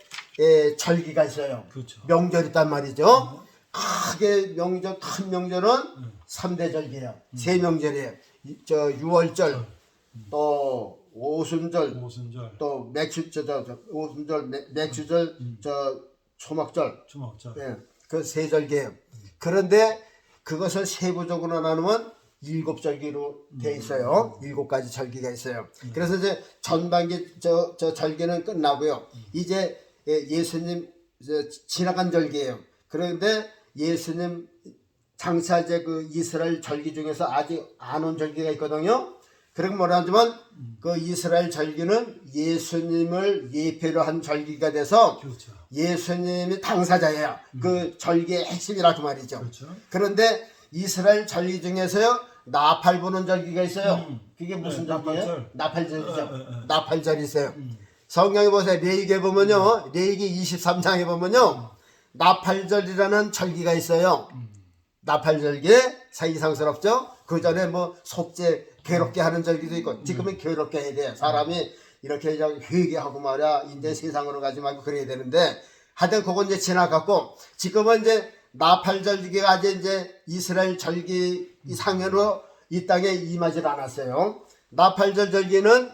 절기가 있어요. 그렇죠. 명절이 있단 말이죠. 크게 큰 명절은 3대 절기예요. 세 명절이에요. 유월절, 또 오순절, 또 오순절, 맥주절, 초막절. 예, 그 세 절기예요. 그런데 그것을 세부적으로 나누면 7절기로 돼 있어요. 7가지 절기가 있어요. 그래서 이제 전반기 절기는 끝나고요. 이제 예수님 지나간 절기예요. 그런데 예수님 장차 이제 그 이스라엘 절기 중에서 아직 안 온 절기가 있거든요. 그리고 뭐라 하지만 그 이스라엘 절기는 예수님을 예표로 한 절기가 돼서 그렇죠. 예수님이 당사자예요. 그 절기의 핵심이라 그 말이죠. 그렇죠. 그런데 이스라엘 절기 중에서요 나팔 부는 절기가 있어요. 그게 무슨 절기예요? 나팔절이죠. 나팔절이 있어요. 성경에 보세요. 레위기에 보면요. 레위기 23장에 보면요. 나팔절이라는 절기가 있어요. 나팔절기에 이상스럽죠? 그 전에 뭐 속죄 괴롭게 하는 절기도 있고 지금은 괴롭게 해야 돼요. 사람이 이렇게 회개하고 말이야 이제 세상으로 가지 말고 그래야 되는데 하여튼 그건 이제 지나갔고 지금은 이제 나팔절기가 이제 이스라엘 절기 이상으로 이 땅에 임하지 않았어요. 나팔절 절기는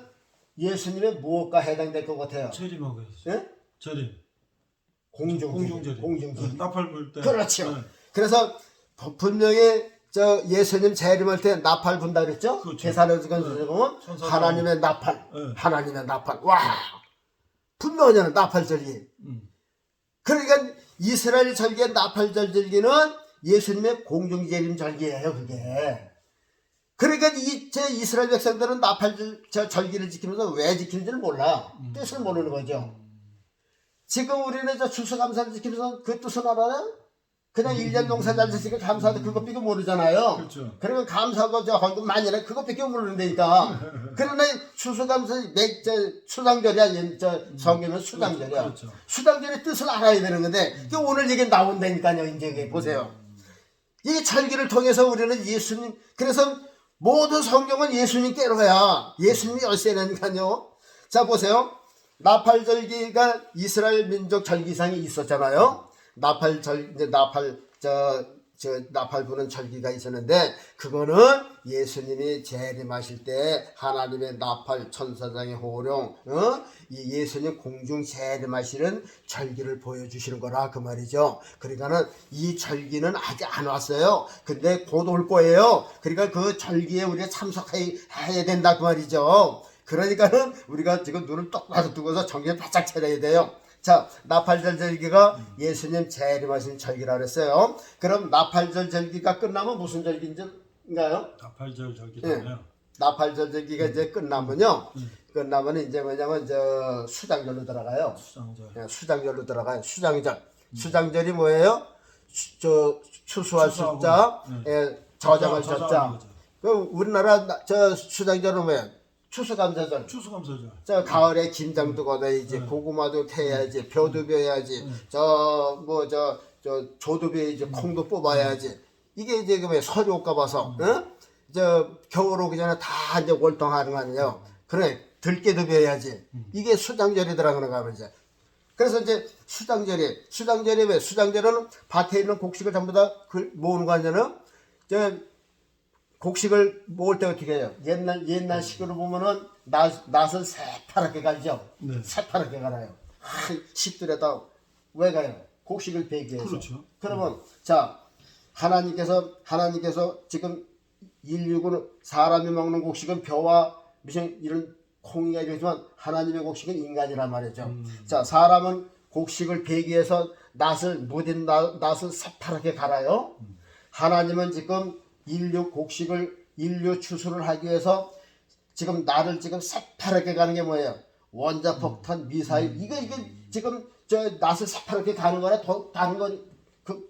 예수님의 무엇과 해당될 것 같아요? 재림하고 했어요. 예? 재림. 공중절. 나팔 불 때. 그렇죠. 그래서 분명히 예수님 재림할 때 나팔 분다 그랬죠? 그렇죠. 계산을 보면 하나님의 나팔. 하나님의 나팔. 와! 분명하잖아요. 나팔절기. 그러니까 이스라엘 절기의 나팔절 절기는 예수님의 공중재림 절기예요. 그게. 그러니까 이스라엘 백성들은 나팔절 절기를 지키면서 왜 지키는지를 몰라. 뜻을 모르는 거죠. 지금 우리는 추수감사를 지키면서 그 뜻은 알아요? 그냥 1년 농사 잘 지으니까 감사하다 그것밖에 모르잖아요. 그렇죠. 그러면 감사하고 헌금 많이 내 그것밖에 모르는데니까. 그러나 추수감사 수당절이야. 성경은 수당절이야. 그렇죠. 수당절의 뜻을 알아야 되는 건데 오늘 얘기 나온다니까요. 이제 보세요. 이 절기를 통해서 우리는 예수님 그래서 모든 성경은 예수님께로야. 예수님이 열쇠라니까요. 자 보세요. 나팔절기가 이스라엘 민족 절기상에 있었잖아요. 나팔 부는 절기가 있었는데 그거는 예수님이 재림하실 때 하나님의 나팔 천사장의 호령, 이 예수님 공중 재림하시는 절기를 보여주시는 거라 그 말이죠. 그러니까는 이 절기는 아직 안 왔어요. 근데 곧 올 거예요. 그러니까 그 절기에 우리가 참석해야 된다 그 말이죠. 그러니까는 우리가 지금 눈을 똑바로 뜨고서 정신 바짝 차려야 돼요. 자, 나팔절 절기가 예수님 재림하신 절기라고 했어요. 그럼 나팔절 절기가 끝나면 무슨 절기인가요? 나팔절 절기잖아요. 나팔절 절기가 이제 끝나면요. 끝나면 이제 뭐냐면 저 수장절로 들어가요. 수장절. 예, 수장절로 들어가요. 수장절. 수장절이 뭐예요? 추수할 숫자, 예, 저장할 숫자. 그 우리나라 저 수장절은 뭐예요? 추수감사절. 추수감사절. 저 가을에 김장도 걷어야지, 고구마도 캐야지, 벼도 베야지, 저 조도 베야지, 콩도 뽑아야지. 이게 이제 그 서류옥가 봐서, 저 겨울 오기 전에 다 이제 월동하는 거 아니에요. 그래 들깨도 베야지. 이게 수장절이더라 그런가 보죠. 그래서 이제 수장절이 왜? 수장절은 밭에 있는 곡식을 전부 다 모으는 거 아니잖아요. 곡식을 모을 때 어떻게 해요? 옛날 식으로 보면은 낫을 새파랗게 갈죠. 네. 새파랗게 갈아요. 십들에다 왜 가요? 곡식을 베기 위해서. 그렇죠. 그러면 자 하나님께서 지금 인류는 사람이 먹는 곡식은 벼와 무슨 이런 콩이가 이러지만 하나님의 곡식은 인간이란 말이죠. 자 사람은 곡식을 베기 위해서 무딘 낫을 새파랗게 갈아요. 하나님은 지금 인류 추수를 하기 위해서 지금 나를 지금 새파랗게 가는 게 뭐예요? 원자폭탄, 미사일, 이게 지금 저 낫을 새파랗게 가는 거나 다른 건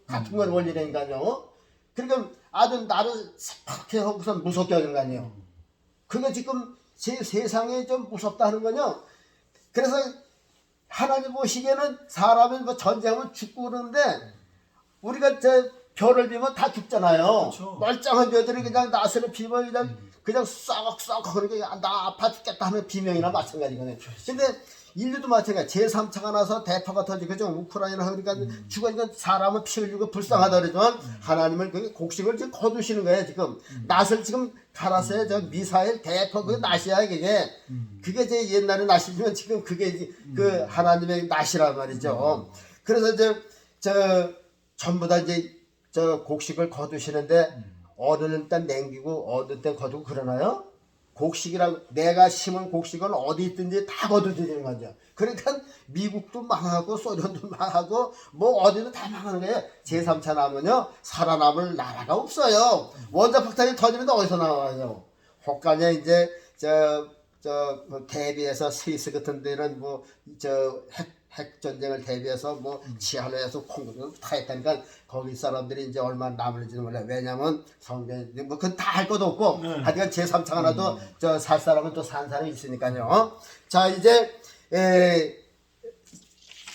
같은 건 원리라니까요. 그러니까 아주 나를 새파랗게 하고서 무섭게 하는 거 아니에요. 그게 지금 세상에 좀 무섭다 하는 거요. 그래서 하나님 보시기에는 사람은 뭐 전쟁하면 죽고 그러는데 우리가 벼를 비면 다 죽잖아요. 그렇죠. 멀쩡한 벼들이 그냥 낫을 비면 그냥 썩 그러니까 나 아파 죽겠다 하는 비명이나 마찬가지거든요. 근데 인류도 마찬가지. 제3차가 나서 대파가 터지고 그죠? 우크라이나 그러니까 죽으니까 사람은 피 흘리고 불쌍하다 그러지만 하나님은 그 곡식을 지금 거두시는 거예요. 지금 낫을 지금 갈아서 저 미사일 대파 그 낫이야 그게 제 옛날에 낫이지만 지금 그게 그 하나님의 낫이란 말이죠. 그래서 전부 다 저 곡식을 거두시는데 얻을 땐 남기고 얻을 땐 거두고 그러나요? 곡식이라고 내가 심은 곡식은 어디 있든지 다 거두드리는 거죠. 그러니까 미국도 망하고 소련도 망하고 뭐 어디도 다 망하는 거예요. 제3차 나면요 살아남을 나라가 없어요. 원자폭탄이 터지는데 어디서 나와요? 혹가냐 이제 뭐 대비해서 스위스 같은 데는 뭐 핵 전쟁을 대비해서 뭐 지하로에서 콩도 다 했다니까 거기 사람들이 이제 얼마나 남을지는 몰라요. 왜냐면 성경 뭐 그건 다 할 것도 없고 하여간 제3차 하나도 살 사람은 또 산 사람이 있으니까요. 자 이제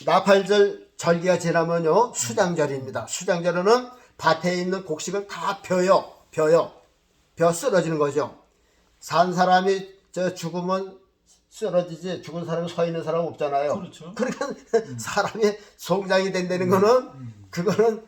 나팔절 절기가 지나면요 수장절입니다. 수장절은 밭에 있는 곡식을 다 벼 쓰러지는 거죠. 산 사람이 죽으면 쓰러지지 죽은 사람이 서 있는 사람 없잖아요. 그렇죠. 그러니까 사람이 송장이 된다는 거는 그거는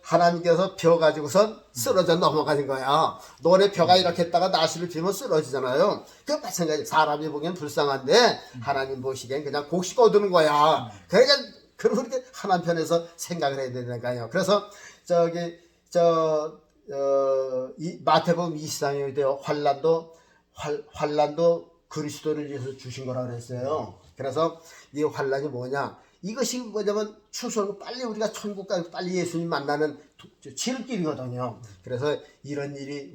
하나님께서 벼 가지고선 쓰러져 넘어가는 거야. 너네 벼가 이렇게 했다가 나시를 피면 쓰러지잖아요. 그 마찬가지. 사람이 보기엔 불쌍한데 하나님 보시기엔 그냥 곡식 얻는 거야. 그러니까 그렇게 하나님 편에서 생각을 해야 되니까요. 그래서 이 마태복음 23장에 돼요. 환란도 그리스도를 위해서 주신 거라 그랬어요. 그래서 이 환란이 뭐냐? 이것이 뭐냐면 추수하고 빨리 우리가 천국 가서 빨리 예수님 만나는 지름길이거든요. 그래서 이런 일이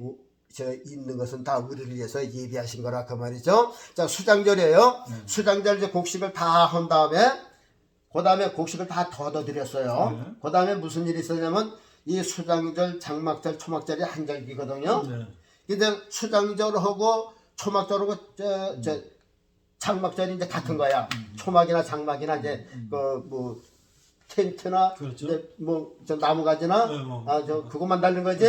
있는 것은 다 우리를 위해서 예비하신 거라 그 말이죠. 자 수장절이에요. 수장절 이제 곡식을 다 한 다음에 그 다음에 곡식을 다 걷어들였어요. 그 다음에 무슨 일이 있었냐면 이 수장절, 장막절, 초막절이 한 절기거든요. 근데 수장절하고 초막절하고 장막절이 이제 같은 거야. 초막이나 장막이나 이제 뭐 텐트나 그렇죠. 이제 뭐 나무가지나 그것만 달린 거지.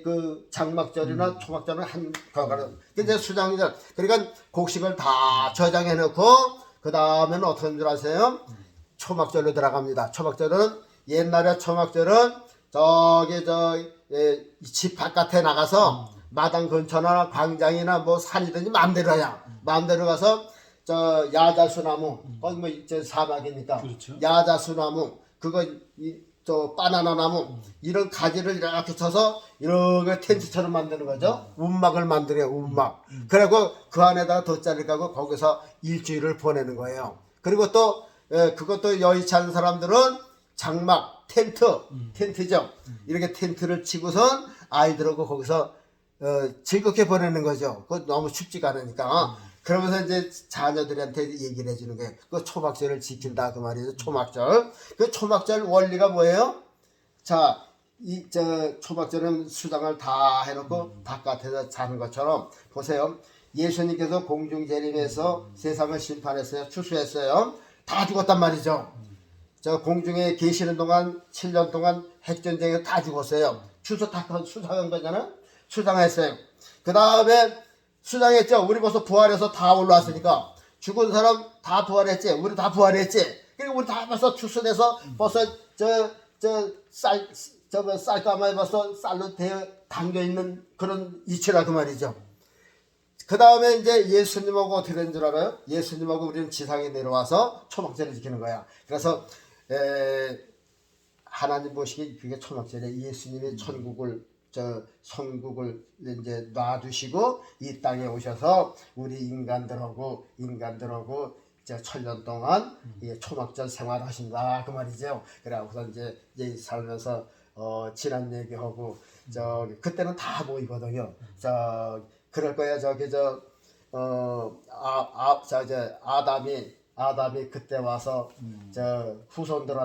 그 장막절이나 초막절은 한 거거든. 근데 수장절 그러니까 곡식을 다 저장해 놓고 그 다음에는 어떻게 하는 줄 아세요? 초막절로 들어갑니다. 초막절은 옛날에 초막절은 저기 집 바깥에 나가서 마당 근처나 광장이나 뭐 산이든지 마음대로야. 마음대로 가서 저 야자수나무 거기 뭐 이제 사막이니까 그렇죠. 야자수나무 그거 저 바나나 나무 이런 가지를 이렇게 쳐서 이렇게 텐트처럼 만드는 거죠. 움막을 만들어요. 움막. 그리고 그 안에다가 돗자리 까고 거기서 일주일을 보내는 거예요. 그리고 또 그것도 여의치 않은 사람들은 장막 텐트죠. 이렇게 텐트를 치고선 아이들하고 거기서 즐겁게 보내는 거죠. 그거 너무 춥지가 않으니까. 그러면서 이제 자녀들한테 얘기를 해주는 거예요. 그 초막절을 지킨다 그 말이죠. 초막절. 그 초막절 원리가 뭐예요? 자, 초막절은 수당을 다 해놓고 바깥에서 자는 것처럼 보세요. 예수님께서 공중재림에서 세상을 심판했어요. 추수했어요. 다 죽었단 말이죠. 저 공중에 계시는 동안 7년 동안 핵전쟁에 다 죽었어요. 수상한 거잖아. 수상했어요. 그 다음에 수상했죠. 우리 벌써 부활해서 다 올라왔으니까 죽은 사람 다 부활했지. 우리 다 부활했지. 그리고 우리 다 벌써 추수돼서 벌써 쌀가마에 벌써 쌀로 담겨 있는 그런 이치라 그 말이죠. 그 다음에 이제 예수님하고 어떻게 된 줄 알아요? 예수님하고 우리는 지상에 내려와서 초막절을 지키는 거야. 그래서 하나님 보시기 그게 초막절이에요. 예수님이 천국을 성국을 이제 놔두시고 이 땅에 오셔서 우리 인간들하고 이제 1000년 동안 초막절 생활하신다 그 말이죠. 그래갖고서 이제 살면서 지난 얘기하고 그때는 다 모이거든요. 그럴 거야. 아담이 그때 와서 후손들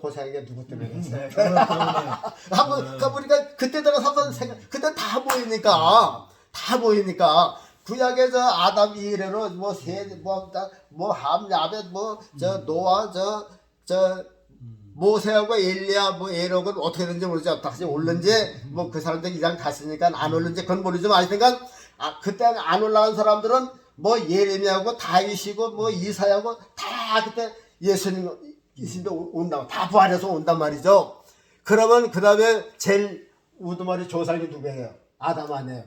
고생한 게 누구 때문에 했어요? 한번 우리가 그때 들어서 그때 다 보이니까 구약에 아담 이래로 함 야벳 노아 모세하고 엘리야 에녹은 어떻게 된지 모르죠. 다시 올른지 그 사람들 이장 갔으니까 안 올른지 그건 모르지만 하여튼간 그때 안 올라간 사람들은 예레미야하고 다윗이고 이사야하고 다 그때 예수님도 온다고 다 부활해서 온단 말이죠. 그러면 그 다음에 제일 우두머리 조상이 누구예요? 아담 아니에요.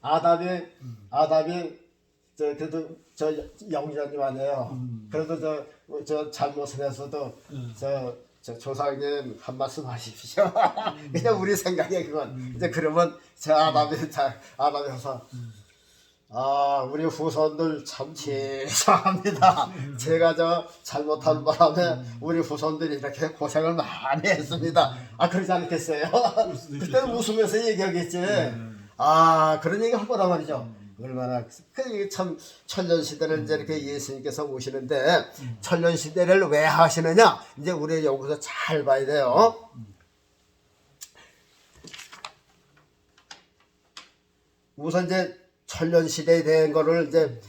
아담이 그래도 영자님 아니에요. 그래도 잘못을 했어도 저 조상님 한 말씀 하십시오. 그냥 우리 생각에 그건 이제 그러면 아담이 해서 우리 후손들 참 죄송합니다. 제가 잘못한 바람에 우리 후손들이 이렇게 고생을 많이 했습니다. 그러지 않겠어요? 그때는 웃으면서 얘기하겠지. 그런 얘기 할 거란 말이죠. 얼마나 참 천년시대를 이제 이렇게 예수님께서 오시는데 천년시대를 왜 하시느냐? 이제 우리 여기서 잘 봐야 돼요. 우선 이제 천년시대에 대한 거를 이제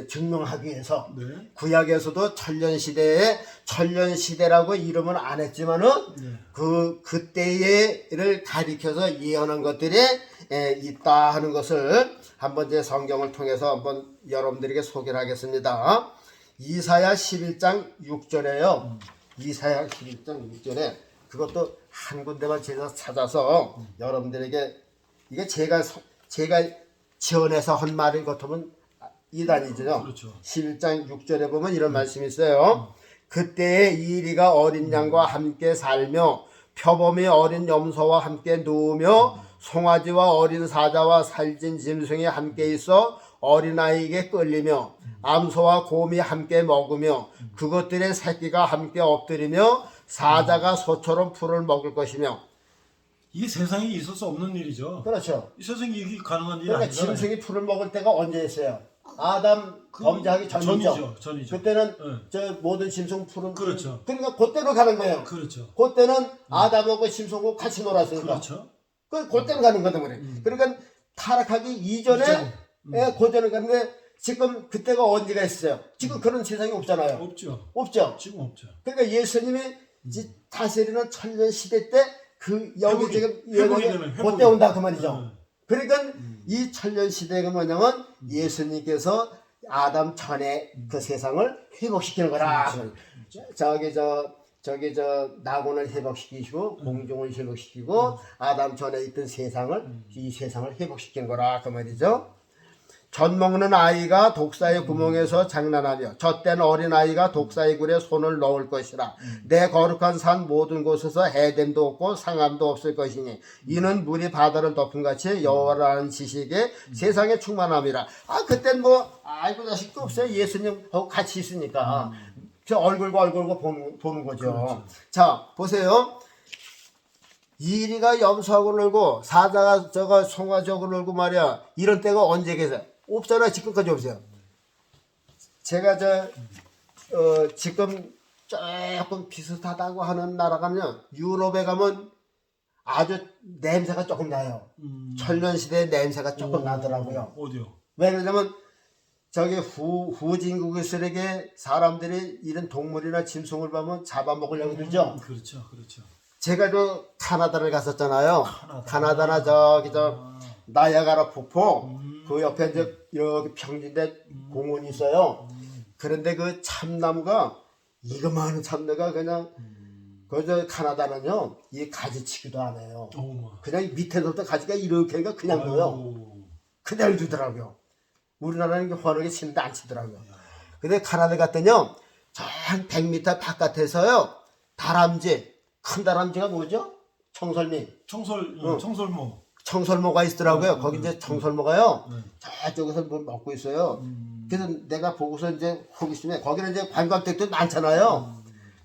증명하기 위해서 구약에서도 천년시대라고 이름은 안 했지만은 그때를 가리켜서 예언한 것들이 있다 하는 것을 한번 이제 성경을 통해서 한번 여러분들에게 소개를 하겠습니다. 이사야 11장 6절에요. 이사야 11장 6절에 그것도 한 군데만 제가 찾아서 여러분들에게 이게 제가 지원해서 한 말인 것 같으면 이단이죠. 그렇죠. 11장 6절에 보면 이런 말씀이 있어요. 그때에 이리가 어린 양과 함께 살며 표범이 어린 염소와 함께 누우며 송아지와 어린 사자와 살진 짐승이 함께 있어 어린아이에게 끌리며 암소와 곰이 함께 먹으며 그것들의 새끼가 함께 엎드리며 사자가 소처럼 풀을 먹을 것이며. 이게 세상에 있을 수 없는 일이죠. 그렇죠. 이 세상에 이게 가능한 일이 그러니까 아니잖아요. 짐승이 풀을 먹을 때가 언제 했어요? 아담 범죄하기 전이죠. 그때는 모든 짐승 풀은 그렇죠. 그러니까 그때로 가는 거예요. 그렇죠. 그때는 아담하고 짐승하고 같이 놀았으니까. 그렇죠. 그때로 가는 거든. 그러니까 타락하기 이전에 그때로 가는데 지금 그때가 언제가 있어요? 지금 그런 세상이 없잖아요. 없죠. 지금 없죠. 그러니까 예수님이 다스리는 천년 시대 때 여기 지금 그때 온다 그 말이죠. 그러니까 이 천년 시대가 뭐냐면 예수님께서 아담 전에 그 세상을 회복시키는 거라. 저기 저 낙원을 회복시키시고 공중을 회복시키고 아담 전에 있던 세상을 이 세상을 회복시키는 거라 그 말이죠. 젖 먹는 아이가 독사의 구멍에서 장난하며 젖된 어린 아이가 독사의 굴에 손을 넣을 것이라. 내 거룩한 산 모든 곳에서 해됨도 없고 상함도 없을 것이니 이는 물이 바다를 덮은 같이 여호와라는 지식에 세상에 충만함이라. 그땐 뭐 아이고 자식도 없어요. 예수님하고 같이 있으니까 저 얼굴과 얼굴과 보는 거죠. 그렇죠. 자 보세요. 이리가 염소하고 놀고 사자가 저거 송아지하고 놀고 말이야. 이런 때가 언제 계세요? 없잖아요. 지금까지 없어요. 제가 지금 조금 비슷하다고 하는 나라 가면 유럽에 가면 아주 냄새가 조금 나요. 천년시대의 냄새가 조금 나더라고요. 어디요? 왜 그러냐면 저기 후진국에서에게 사람들이 이런 동물이나 짐승을 보면 잡아먹으려고 들죠. 그렇죠, 그렇죠. 제가 카나다를 갔었잖아요. 카나다나 저기 나야가라 폭포 그 옆에 이제 여기 평진대 공원이 있어요. 그런데 그 참나무가 이거만한 참나무가 그냥 그 카나다는요 이 가지치기도 안 해요. 그냥 밑에서부터 가지가 이렇게 그냥 둬요. 그대로 두더라고요. 우리나라는 환하게 치는데 안 치더라고요. 근데 카나다 갔더니요 저 한 100m 바깥에서요 다람쥐 큰 다람쥐가 뭐죠? 청설모. 청설모가 있더라고요. 거기 이제 청설모가요. 저쪽에서 뭘 먹고 있어요. 그래서 내가 보고서 이제 호기심에 거기는 이제 관광객도 많잖아요.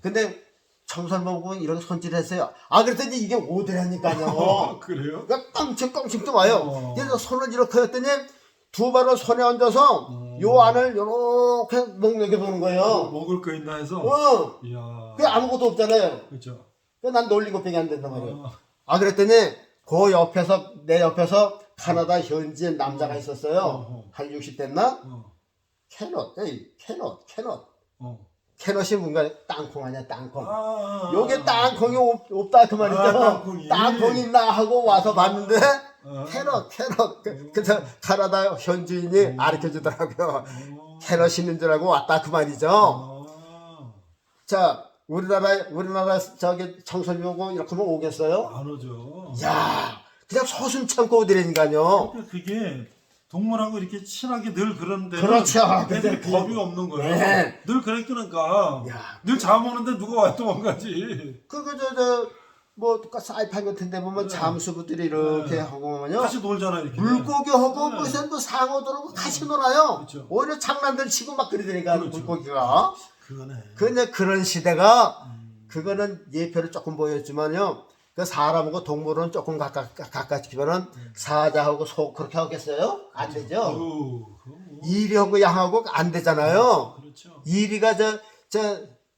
근데 청설모 보고 이렇게 손질했어요. 그랬더니 이게 오더라니까요. 그래요? 그러니까 껑충껑충 또 와요. 그래서 손을 이렇게 했더니 두 발을 손에 얹어서 요 안을 이렇게 먹는 보는 거예요. 먹을 거 있나 해서. 이야. 그 아무것도 없잖아요. 그렇죠. 난 놀린 것밖에 안 된단 말이에요. 그랬더니 그 옆에서 내 옆에서 카나다 현지인 남자가 있었어요. 한 60 됐나? 캐럿. 캐럿이 뭔가 땅콩 아니야 땅콩. 요게 땅콩이 없다 그 말이죠. 땅콩 있나 하고 와서 봤는데 캐럿. 그래서 카나다 현지인이 가르쳐주더라고요. 캐럿이 있는 줄 알고 왔다 그 말이죠. 자 우리나라 저기 청소년 오고 이렇게 하면 오겠어요? 안 오죠. 야, 그냥 소순 참고 오더라니까요. 그러니까 그게 동물하고 이렇게 친하게 늘 그러는데 그렇죠. 애들이 겁이 없는 거예요. 네. 늘 그랬으니까 늘 잡아먹는데 누가 와 도망가지. 뭐 사이판 같은 데 보면 잠수부들이 이렇게 하고 보면요. 같이 놀잖아요. 이렇게. 물고기하고 무슨 뭐 상어 들어오고 같이 놀아요. 그렇죠. 오히려 장난들 치고 막 그러더니까 그렇죠. 물고기가. 그거네. 근데 그런 시대가 그거는 예표를 조금 보였지만요. 그 사람하고 동물은 조금 가깝지만은 사자하고 소 그렇게 하겠어요? 안 되죠. 이리하고 양하고 안 되잖아요. 그렇죠.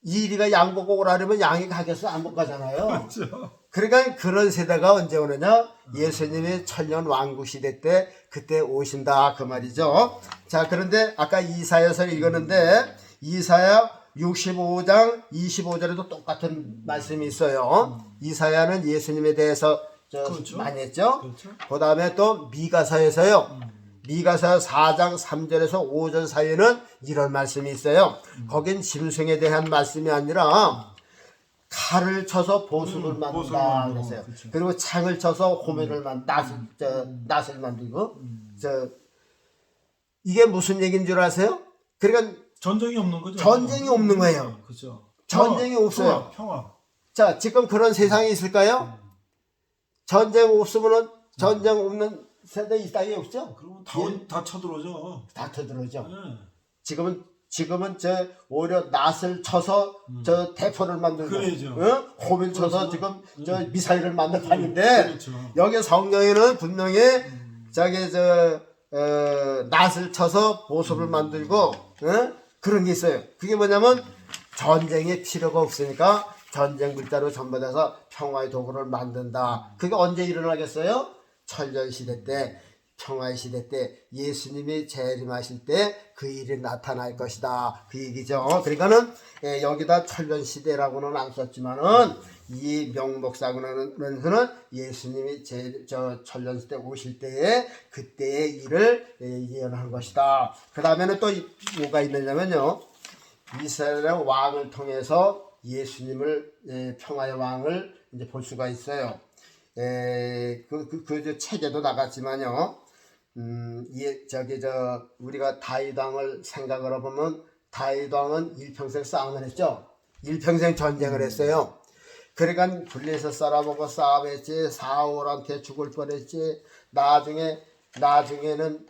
이리가 양 보고 오라면 양이 가겠어? 안 못 가잖아요. 그렇죠. 그러니까 그런 세대가 언제 오느냐? 예수님이 천년 왕국 시대 때 그때 오신다 그 말이죠. 자, 그런데 아까 이사야서 읽었는데 이사야 65장 25절에도 똑같은 말씀이 있어요. 이사야는 예수님에 대해서 그렇죠. 많이 했죠. 그렇죠. 그 다음에 또 미가서에서요. 미가서 4장 3절에서 5절 사이에는 이런 말씀이 있어요. 거긴 짐승에 대한 말씀이 아니라 칼을 쳐서 보습을 만든다 그랬어요. 그렇죠. 그리고 창을 쳐서 호면을 낫을 만들고 이게 무슨 얘기인 줄 아세요? 그러니까 전쟁이 없는 거죠. 전쟁이 없는 거예요. 그렇죠. 전쟁이 없어요. 평화. 자, 지금 그런 세상이 있을까요? 전쟁 없으면은 전쟁 없는 세대 이 땅에 없죠? 그러면 다 쳐들어오죠. 다 쳐들어오죠. 네. 지금은 오히려 낫을 쳐서 대포를 만들고, 그래야죠. 호밀 쳐서 지금 미사일을 만들 판인데, 그렇죠. 여기 성경에는 분명히 낫을 쳐서 보습을 만들고, 그런 게 있어요. 그게 뭐냐면 전쟁이 필요가 없으니까 전쟁 불자로 전부돼서 평화의 도구를 만든다. 그게 언제 일어나겠어요? 천년 시대 때, 평화의 시대 때, 예수님이 재림하실 때 그 일이 나타날 것이다. 그 얘기죠. 그러니까는 여기다 천년 시대라고는 안 썼지만은 이 명목상으로는 예수님이 저 천년시대 오실 때에 그때의 일을 예언한 것이다. 그 다음에는 또 뭐가 있느냐면요, 이스라엘의 왕을 통해서 예수님을 평화의 왕을 이제 볼 수가 있어요. 그 책에도 나갔지만요. 우리가 다윗 왕을 생각을 해보면 다윗 왕은 일평생 싸움을 했죠. 일평생 전쟁을 했어요. 그러니까 블레셋 사람하고 싸움했지, 사울한테 죽을 뻔했지, 나중에는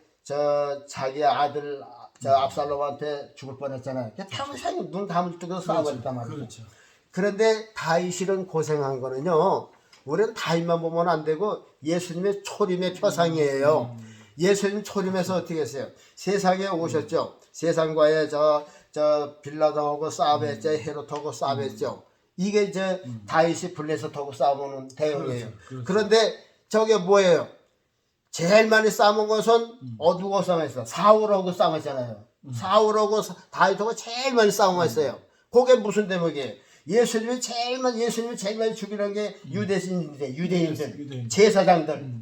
자기 아들 압살롬한테 죽을 뻔했잖아요. 평생 눈 감을 뜨고 싸워버렸단 말이에요. 그렇죠. 그런데 다윗이는 고생한 거는요, 우리는 다윗만 보면 안 되고 예수님의 초림의 표상이에요. 예수님 초림에서 어떻게 했어요? 세상에 오셨죠. 세상과의 빌라도하고 싸움했죠. 헤롯하고 싸움했죠. 이게 이제 다윗이 블레셋하고 싸우는 대응이에요. 그렇죠. 그런데 저게 뭐예요? 제일 많이 싸운 것은 어두고 싸움했어. 사울하고 싸움했잖아요. 사울하고 다윗하고 제일 많이 싸움했어요. 그게 무슨 대목이에요? 예수님이 제일 많이 죽이는 게 유대인들, 제사장들,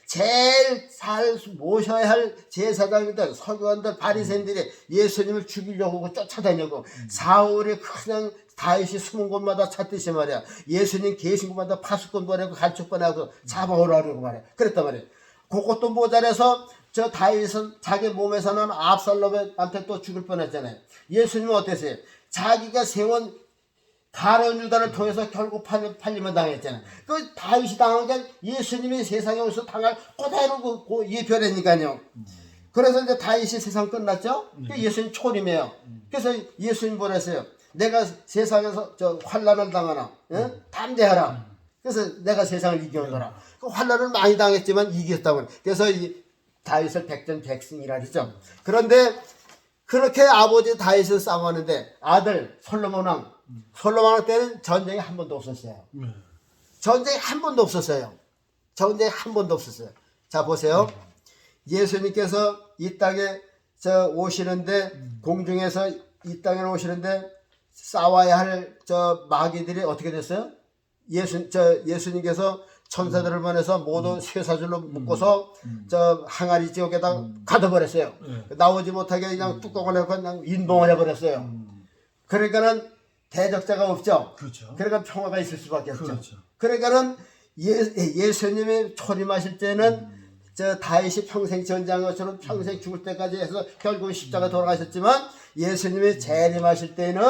제일 잘 모셔야 할 제사장들, 서기관들, 바리새인들이 예수님을 죽이려고 쫓아다니고, 사울이 그냥 다윗이 숨은 곳마다 찾듯이 말이야. 예수님 계신 곳마다 파수꾼 보내고 갈축 보내고 잡아오라고 말이야. 그랬단 말이야. 그것도 모자라서 저 다윗은 자기 몸에서는 압살롬한테 또 죽을 뻔했잖아요. 예수님은 어땠어요? 자기가 세운 가룟 유다를 통해서 결국 팔림을 당했잖아요. 그 다윗이 당한 게 예수님이 세상에 오셔서 당할 그대로 예표라니까요. 그래서 이제 다윗이 세상 끝났죠. 예수님 초림이에요. 그래서 예수님 보냈어요. 내가 세상에서 환난을 당하나, 담대하라. 그래서 내가 세상을 이겨오더라. 그 환난을 많이 당했지만 이겼다고. 그래서 이 다윗을 백전백승이라 그랬죠. 그런데 그렇게 아버지 다윗을 싸웠는데 아들 솔로몬 왕 때는 전쟁이 한 번도 없었어요. 전쟁이 한 번도 없었어요. 자 보세요. 예수님께서 이 땅에 오시는데 공중에서 이 땅에 오시는데 싸워야 할 마귀들이 어떻게 됐어요? 예수님께서 천사들을 보내서 모두 쇠사줄로 묶어서 항아리 지옥에다 가둬버렸어요. 나오지 못하게 그냥 뚜껑을 해서 그냥 인봉을 해버렸어요. 그러니까는 대적자가 없죠. 그렇죠. 그러니까 평화가 있을 수밖에 없죠. 그렇죠. 그러니까는 예수님이 초림하실 때는 다윗이 평생 전쟁한 것처럼 평생 죽을 때까지 해서 결국 십자가 돌아가셨지만 예수님이 재림하실 때는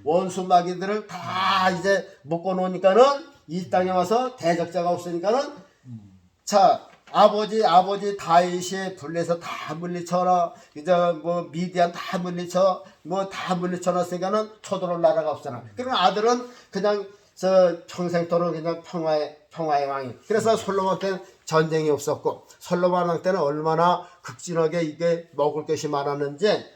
원수 마귀들을 다 이제 묶어 놓으니까는 이 땅에 와서 대적자가 없으니까는 아버지 다윗이 블레셋 다 물리쳐라, 이제 미디안 다 물리쳐놨으니까는 쳐들어올 나라가 없잖아. 그러면 아들은 그냥 평생도록 그냥 평화의 왕이. 그래서 솔로몬 때는 전쟁이 없었고, 솔로몬 왕 때는 얼마나 극진하게 이게 먹을 것이 많았는지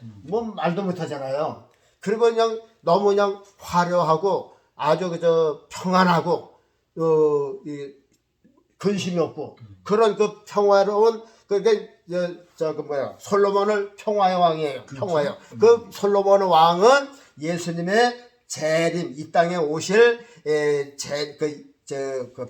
말도 못하잖아요. 그리고 그냥 너무 그냥 화려하고 아주 평안하고 근심이 없고 그런 그 평화로운 솔로몬을 평화의 왕이에요. 평화요. 그 솔로몬 왕은 예수님의 재림, 이 땅에 오실 그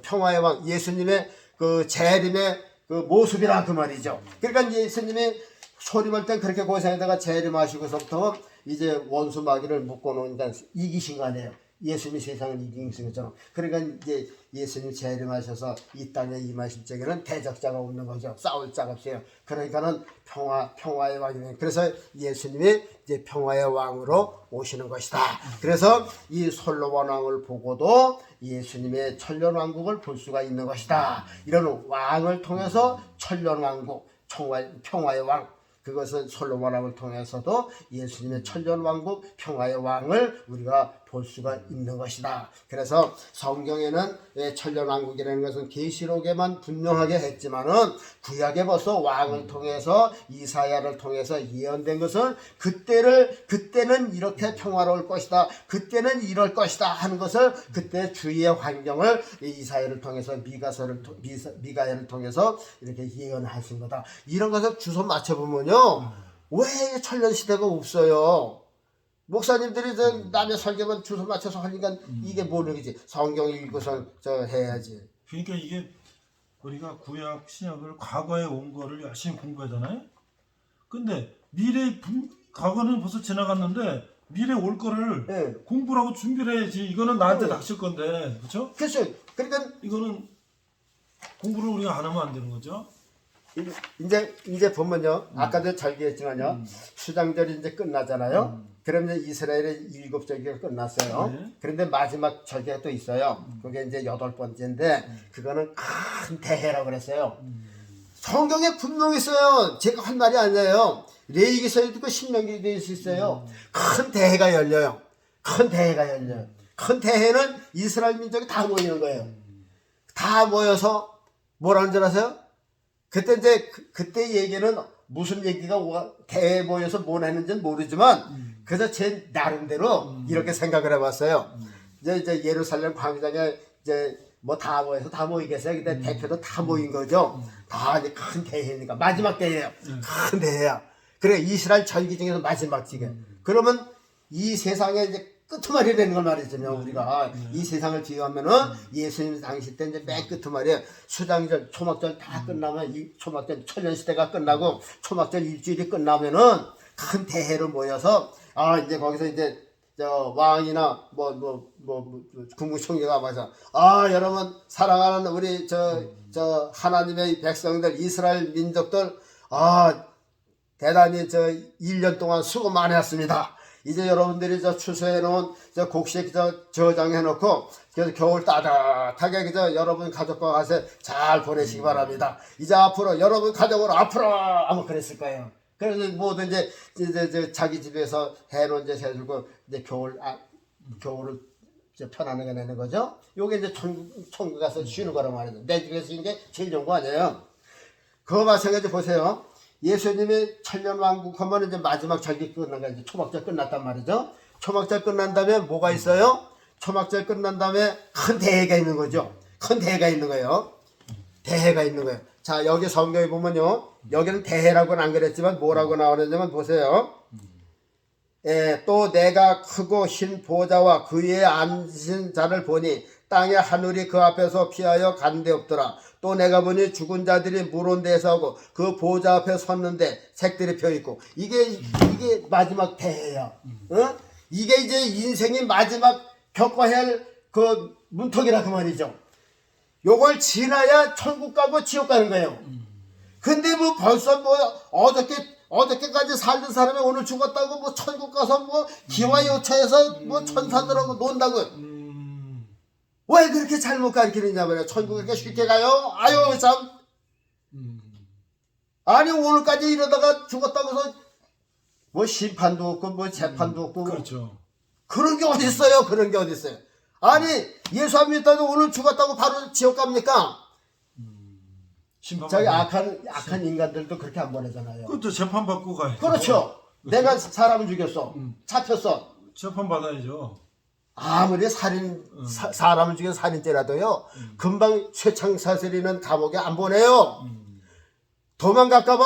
평화의 왕, 예수님의 그 재림의 그 모습이라 그 말이죠. 그러니까 예수님이 소림할 때 그렇게 고생하다가 재림하시고서부터 이제 원수 마귀를 묶어 놓으니까 이기신 거 아니에요. 예수님이 세상을 이기신 것처럼. 그러니까 이제 예수님이 재림하셔서 이 땅에 임하실 적에는 대적자가 없는 거죠. 싸울 자가 없어요. 그러니까는 평화의 왕이에요. 그래서 예수님이 이제 평화의 왕으로 오시는 것이다. 그래서 이 솔로몬 왕을 보고도 예수님의 천년왕국을 볼 수가 있는 것이다. 이런 왕을 통해서 천년왕국, 평화의 왕, 그것은 솔로몬 왕을 통해서도 예수님의 천년왕국 평화의 왕을 우리가 볼 수가 있는 것이다. 그래서 성경에는 천년왕국이라는 것은 계시록에만 분명하게 했지만은 구약에 벌써 왕을 통해서 이사야를 통해서 예언된 것은 그때는 이렇게 평화로울 것이다, 그때는 이럴 것이다 하는 것을 그때 주위의 환경을 이사야를 통해서 미가야를 통해서 이렇게 예언하신 거다. 이런 것을 주소 맞춰보면요, 왜 천년시대가 없어요? 목사님들이 저 남의 설교만 주소 맞춰서 하니까 이게 모르겠지. 성경 읽고서 저 해야지. 그러니까 이게 우리가 구약 신약을 과거에 온 거를 열심히 공부하잖아요. 근데 과거는 벌써 지나갔는데 미래 올 거를 네. 공부를 하고 준비를 해야지. 이거는 나한테 네. 닥칠 건데, 그렇죠? 그렇죠. 그러니까 이거는 공부를 우리가 안 하면 안 되는 거죠. 이제 보면요. 아까도 절기했지만요. 수장절이 이제 끝나잖아요. 그러면 이스라엘의 7절기가 끝났어요. 네. 그런데 마지막 절기가 또 있어요. 그게 이제 8번째인데 그거는 큰 대회라고 그랬어요. 성경에 분명히 있어요. 제가 한 말이 아니에요. 레위기서에도 있고 신명기에도 있어요. 큰 대회가 열려요. 큰 대회가 열려요. 큰 대회는 이스라엘 민족이 다 모이는 거예요. 다 모여서 뭐라는 줄 아세요? 그때 이제 그때 얘기는 무슨 얘기가 대회에 모여서 뭘 했는지는 모르지만 그래서 제 나름대로 이렇게 생각을 해봤어요. 이제 예루살렘 광장에 이제 뭐 다 모여서 다 모이겠어요. 근데 대표도 다 모인 거죠. 다 이제 큰 대회니까 마지막 대회예요. 큰 대회야. 그래 이스라엘 절기 중에서 마지막 지게. 그러면 이 세상에 이제 끄트머리 되는 걸 말이잖아요. 우리가 이 세상을 비유하면은 예수님 당시 때 이제 맨 끄트머리에 수장절, 초막절 다 끝나면 이 초막절 천년 시대가 끝나고 초막절 일주일이 끝나면은 큰 대회로 모여서 이제 거기서 이제 저 왕이나 국무총리가 와서 여러분 사랑하는 우리 저 하나님의 백성들 이스라엘 민족들 대단히 1년 동안 수고 많이 했습니다. 이제 여러분들이 추수해 놓은 곡식 저장해 놓고 그래서 겨울 따뜻하게 여러분 가족과 가서 잘 보내시기 바랍니다. 이제 앞으로 여러분 가족으로 앞으로 아마 그랬을 거예요. 그래서 모두 이제 자기 집에서 해로 이제 해주고 이제 겨울을 편안하게 내는 거죠. 요게 이제 천국 가서 쉬는 거란 말이죠. 내 집에서 쉬는 게 제일 좋은 거 아니에요. 그거 마찬가지 보세요. 예수님이 천년왕국 하면 이제 마지막 절기 끝난 거 이제 초막절 끝났단 말이죠. 초막절 끝난 다음에 뭐가 있어요? 초막절 끝난 다음에 큰 대회가 있는 거죠. 큰 대회가 있는 거예요. 대회가 있는 거예요. 자, 여기 성경에 보면요. 여기는 대회라고는 안 그랬지만 뭐라고 나오느냐면 보세요. 또 내가 크고 흰 보좌와 그 위에 앉으신 자를 보니 땅의 하늘이 그 앞에서 피하여 간 데 없더라. 또 내가 보니 죽은 자들이 물온 데에서 하고 그 보좌 앞에 섰는데 색들이 펴있고 이게 마지막 대회야. 이게 이제 인생이 마지막 겪어야 할 그 문턱이라 그 말이죠. 요걸 지나야 천국 가고 지옥 가는 거예요. 근데 뭐 벌써 뭐 어저께까지 살던 사람이 오늘 죽었다고 뭐 천국 가서 뭐 기와요차에서 뭐 천사들하고 논다고. 왜 그렇게 잘못 가르치느냐 말이야. 천국 그렇게 쉽게 가요? 아유 참. 아니 오늘까지 이러다가 죽었다고 해서 뭐 심판도 없고 뭐 재판도 없고 그렇죠. 그런 게 어디 있어요? 그런 게 어디 있어요? 아니 예수 안 믿다도 오늘 죽었다고 바로 지옥 갑니까? 저기 악한 인간들도 그렇게 안 보내잖아요. 그것도 재판 받고 가야죠. 그렇죠. 내가 사람을 죽였어. 잡혔어. 재판 받아야죠. 아무리 사람을 죽인 살인죄라도요. 금방 쇠창사슬이는 감옥에 안 보내요. 도망갈까봐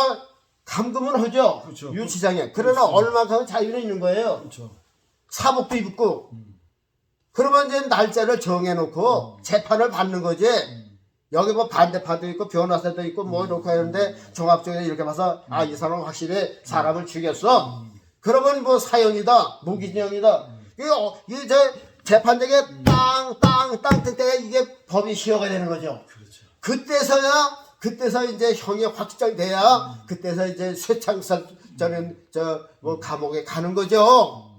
감금은 하죠. 그렇죠. 유치장에. 그러나 얼마큼 자유는 있는 거예요. 그렇죠. 사복도 입고. 그러면 이제 날짜를 정해놓고 재판을 받는 거지. 여기 뭐 반대파도 있고 변호사도 있고 뭐 이렇게 하는데 종합적으로 이렇게 봐서 이 사람은 확실히 사람을 죽였어. 그러면 뭐 사형이다, 무기징역이다. 이게 재판장에 땅 때 이게 법이 시효가 되는 거죠. 그렇죠. 그때서 이제 형이 확정돼야 그때서 이제 쇠창살 저는 뭐 감옥에 가는 거죠.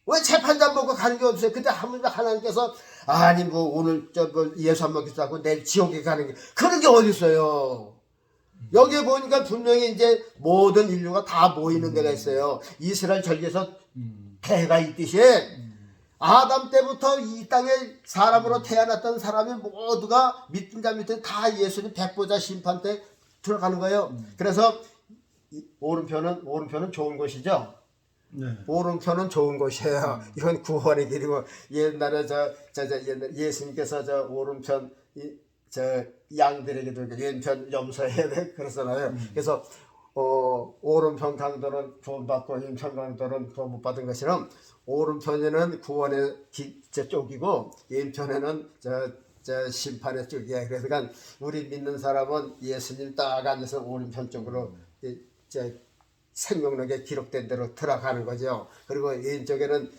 왜 재판장 보고 가는 게 없어요? 그때 하나님께서 아니 뭐 오늘 뭐 예수 안 먹겠다고 내일 지옥에 가는 게 그런 게 어디 있어요? 여기에 보니까 분명히 이제 모든 인류가 다 모이는 데가 있어요. 이스라엘 절기에서 대회가 있듯이 아담 때부터 이 땅에 사람으로 태어났던 사람이 모두가 믿든 자 믿든 다 예수님 백보자 심판 때 들어가는 거예요. 그래서 오른편은 좋은 곳이죠. 네. 오른편은 좋은 곳이에요. 이건 구원의 길이고 옛날에 옛날 예수님께서 오른편 양들에게도 왼편 염소해야 돼 그러잖아요. 그래서 오른편 강도는 구원받고 왼편 강도는 구원 못 받은 것처럼 오른편에는 구원의 쪽이고 왼편에는 저 심판의 쪽이야. 그래서 우리 믿는 사람은 예수님 딱 앉아서 오른편 쪽으로 생명록에 기록된 대로 들어가는 거죠. 그리고 왼쪽에는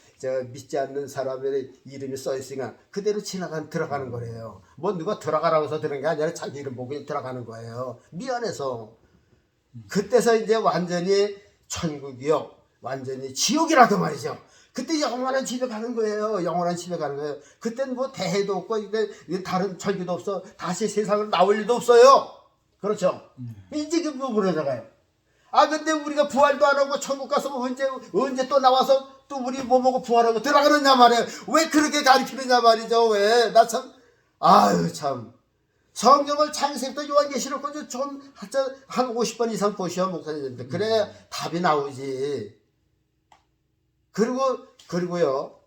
믿지 않는 사람의 이름이 써 있으니까 그대로 들어가는 거예요. 뭐 누가 들어가라고 해서 들은 게 아니라 자기 이름 보고 들어가는 거예요. 미안해서. 그때서 이제 완전히 천국이요, 완전히 지옥이라도 말이죠. 그때 영원한 집에 가는 거예요. 영원한 집에 가는 거예요. 그때는 뭐 대회도 없고 다른 절기도 없어. 다시 세상을 나올 일도 없어요. 그렇죠? 이제 그 부분으로 들어가요. 근데 우리가 부활도 안 하고 천국 가서 언제 또 나와서 또 우리 뭐 먹고 부활하고 들어가느냐 말이에요. 왜 그렇게 가르치느냐 말이죠. 왜? 나 참, 참. 성경을 창세부터 요한계시록까지 한 50번 이상 보셔, 목사님들. 그래야 답이 나오지. 그리고요,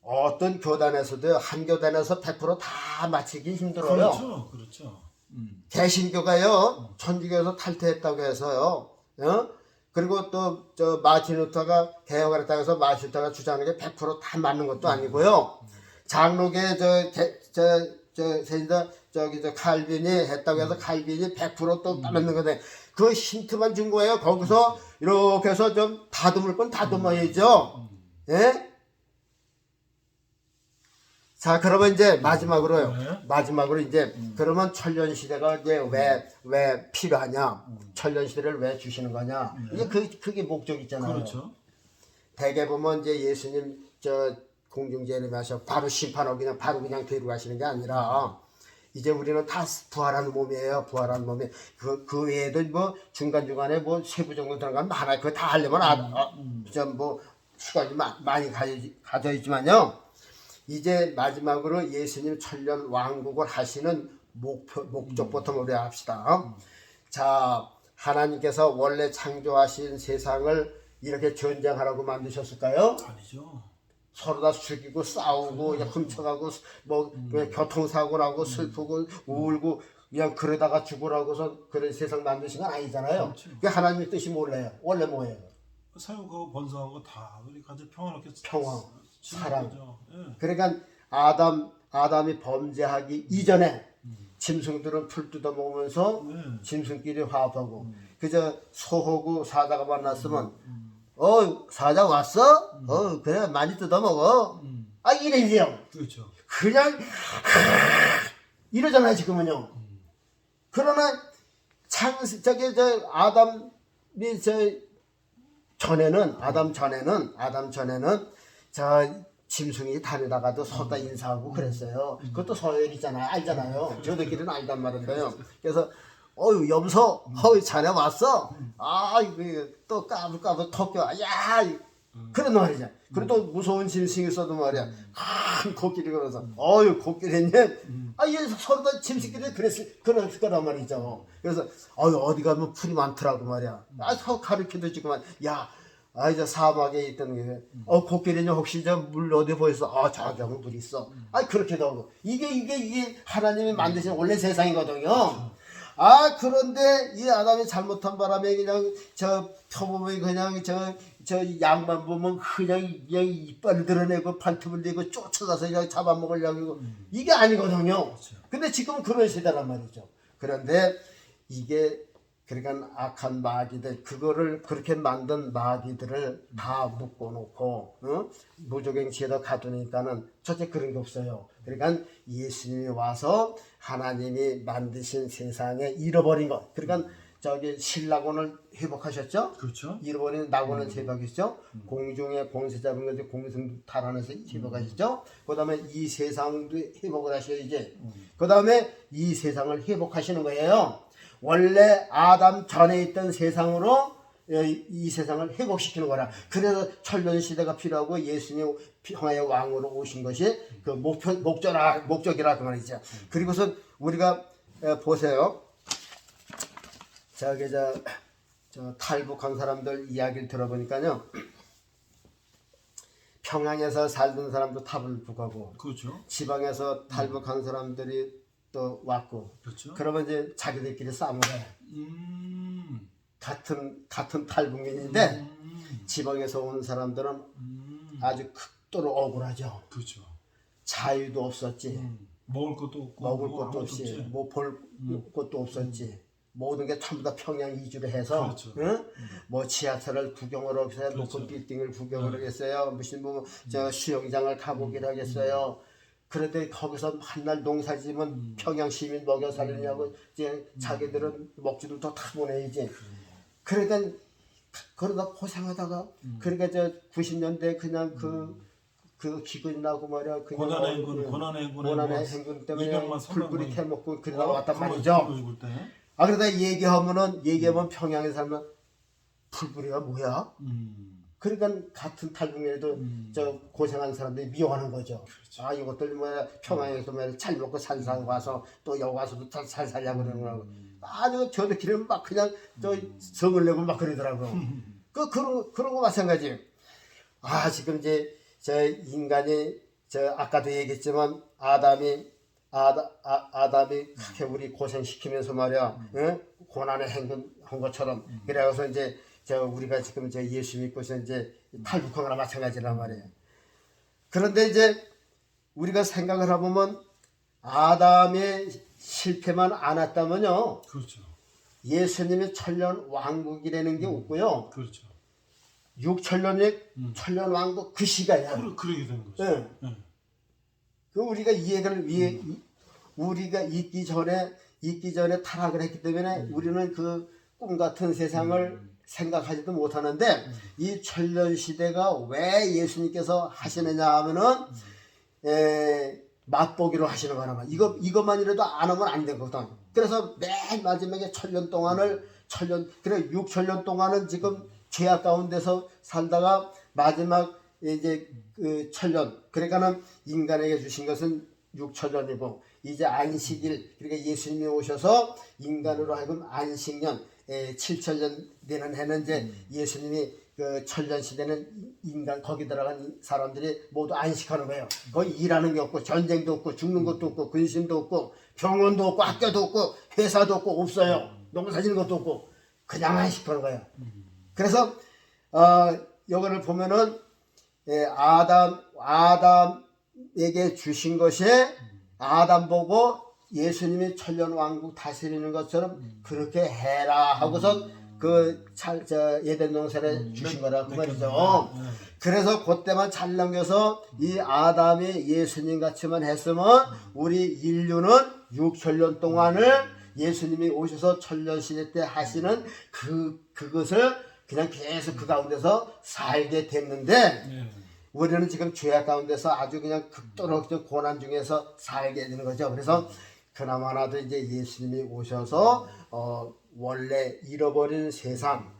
어떤 교단에서도 한 교단에서 100% 맞히기 힘들어요. 그렇죠. 개신교가요, 천주교에서 탈퇴했다고 해서요, 그리고 또 마틴 루터가 개혁을 했다고 해서 마틴 루터가 주장하는 게 100% 맞는 것도 아니고요. 장로계 칼빈이 했다고 해서 칼빈이 100% 맞는 건데 그 힌트만 준 거예요. 거기서 이렇게 해서 좀 다듬을 건 다듬어야죠. 예? 자, 그러면 이제 마지막으로요. 이제 그러면 천년 시대가 이제 왜 필요하냐? 천년 시대를 왜 주시는 거냐? 이제 그게 목적 있잖아요. 그렇죠. 대개 보면 이제 예수님 공중제를 하셔 바로 심판하고 그냥 데리고 가시는 게 아니라 이제 우리는 다 부활한 몸이에요. 부활한 몸이 그 외에도 뭐 중간중간에 뭐 세부 정도 들어가면 많아요. 그거 다 하려면 뭐 시간이 많이 가져 있지만요. 이제 마지막으로 예수님 천년 왕국을 하시는 목적부터 우리 합시다. 자, 하나님께서 원래 창조하신 세상을 이렇게 전쟁하라고 만드셨을까요? 아니죠. 서로 다 죽이고 싸우고 훔쳐가고 뭐 교통사고 나고 슬프고 울고 그냥 그러다가 죽으라고서 그런 세상 만드신 건 아니잖아요. 그렇죠. 그 하나님의 뜻이 몰라요. 원래 뭐예요? 사육하고 번성하고 다 우리 같이 평화롭게 평화, 사랑. 예. 그러니까 아담이 범죄하기 이전에 짐승들은 풀 뜯어 먹으면서 짐승끼리 화합하고 그저 소하고 사자가 만났으면 사자 왔어? 그래 많이 뜯어 먹어. 이래요. 그렇죠. 그냥 이러잖아요 지금은요. 그러나 아담 전에는 짐승이 다니다가도 서다 인사하고 그랬어요. 그것도 서열이잖아요. 알잖아요. 저들끼리는 알단 말인데요. 그래서 염소, 자네 왔어? 또 까불까불 턱뼈, 야! 그런 말이죠. 그리고 또 무서운 짐승이 있어도 말이야. 큰 코끼리 걸어서, 코끼리님? 얘 서로 다 짐승끼리 그랬을 거란 말이죠. 그래서, 어디 가면 풀이 많더라고 말이야. 가르쳐도 지금, 이제 사막에 있던 게, 코끼리님 혹시 물 어디 보였어? 저기 물 있어. 그렇게도 하고. 이게 하나님이 만드신 원래 세상이거든요. 그런데 이 아담이 잘못한 바람에 그냥 표범이 그냥 양만 보면 그냥 이빨을 드러내고 발톱을 내고 쫓아가서 그냥 잡아먹으려고 이게 아니거든요. 그렇죠. 근데 지금 그런 시대란 말이죠. 그런데 이게 그러니까 악한 마귀들 그거를 그렇게 만든 마귀들을 다 묶어놓고 무조갱치에다 가두니까는 첫째 그런 게 없어요. 그러니까 예수님이 와서 하나님이 만드신 세상에 잃어버린 것. 그러니까 신라곤을 회복하셨죠. 그렇죠. 잃어버린 낙원을 회복하셨죠. 공중에 공세 잡은 것을 공승 탈환해서 회복하셨죠. 그 다음에 이 세상도 회복을 하셔야지. 그 다음에 이 세상을 회복하시는 거예요. 원래 아담 전에 있던 세상으로 이 세상을 회복시키는 거라. 그래서 천년 시대가 필요하고 예수님 평화의 왕으로 오신 것이 그 목적이라 그 말이죠. 그리고서 우리가 보세요. 탈북한 사람들 이야기를 들어보니까요. 평양에서 살던 사람도 탈북하고, 그렇죠. 지방에서 탈북한 사람들이 또 왔고, 그렇죠. 그러면 이제 자기들끼리 싸움을 해. 같은 탈북민인데 지방에서 온 사람들은 아주 극도로 억울하죠. 그렇죠. 자유도 없었지. 먹을 것도 없고 먹을 뭐 것도 아무것도 없이 없지. 뭐 볼 것도 없었지. 모든 게 전부 다 평양 이주를 해서 그렇죠. 응? 뭐 지하철을 구경을 하겠어요. 그렇죠. 높은 빌딩을 구경을 하겠어요. 무슨 뭐 저 수영장을 가보기를 하겠어요. 그런데 거기서 한날 농사지면 평양 시민 먹여 살리냐고 이제 자기들은 먹지도 더 다 보내야지. 그러니까 그러다 고생하다가 그러니까 저 90년대 그냥 그 기근이 나고 말이야. 그냥 고난의 고난의 행군 때문에 200만, 불불이 300만 캐먹고 그러다 왔단 말이죠. 죽을 때. 아 그러다 얘기하면 평양에 살면 풀뿌리가 뭐야? 그러니까 같은 탈북민에도 저 고생한 사람들이 미워하는 거죠. 그렇죠. 아 이것들 뭐야 평양에서 뭐야 잘 먹고 살살 와서 또 여기 와서도 잘 살려고 그러는 거라고. 아주 저들끼리는 막 그냥 저 성을 내고 막 그러더라고. 그런 거 마찬가지. 아 지금 이제 저 인간이 저 아까도 얘기했지만 아담이 크게 우리 고생시키면서 말이야, 응? 고난의 행군한 것처럼 그래서 이제 저 우리가 지금 저 예수 믿고서 이제 탈북한 거나 마찬가지란 말이에요. 그런데 이제 우리가 생각을 해보면 아담의 실패만 안 했다면요, 그렇죠. 예수님의 천년 왕국이라는 게 없고요, 그렇죠. 6천년의 천년 왕국 그 시간이야. 그러게 되는 거죠. 예. 네. 그 우리가 우리가 있기 전에 타락을 했기 때문에 우리는 그 꿈 같은 세상을 생각하지도 못하는데 이 천년 시대가 왜 예수님께서 하시느냐 하면은 맛보기로 하시는 거란 말이야. 이것만이라도 안 하면 안 되거든. 그래서 맨 마지막에 그래 6천년 동안은 지금 죄악 가운데서 살다가 마지막 이제 그 천년, 그러니까는 인간에게 주신 것은 6천년이고 이제 안식일, 그러니까 예수님이 오셔서 인간으로 하여금 안식년 7천년 되는 해는 이제 예수님이 그 천년 시대는 인간 거기 들어간 사람들이 모두 안식하는 거예요. 거기 일하는 게 없고 전쟁도 없고 죽는 것도 없고 근심도 없고 병원도 없고 학교도 없고 회사도 없고 없어요. 농사 짓는 것도 없고 그냥 안식하는 거예요. 그래서 여기를 보면은 아담에게 주신 것이 아담 보고 예수님이 천년 왕국 다스리는 것처럼 그렇게 해라 하고서 에덴 동산에 주신 거라 그 말이죠. 그래서 그때만 잘 넘겨서 이 아담이 예수님 같이만 했으면 우리 인류는 6천년 동안을 예수님이 오셔서 천년 시대 때 하시는 그것을 그냥 계속 그 가운데서 살게 됐는데 우리는 지금 죄악 가운데서 아주 그냥 극도로 고난 중에서 살게 되는 거죠. 그래서 그나마나도 이제 예수님이 오셔서 원래 잃어버린 세상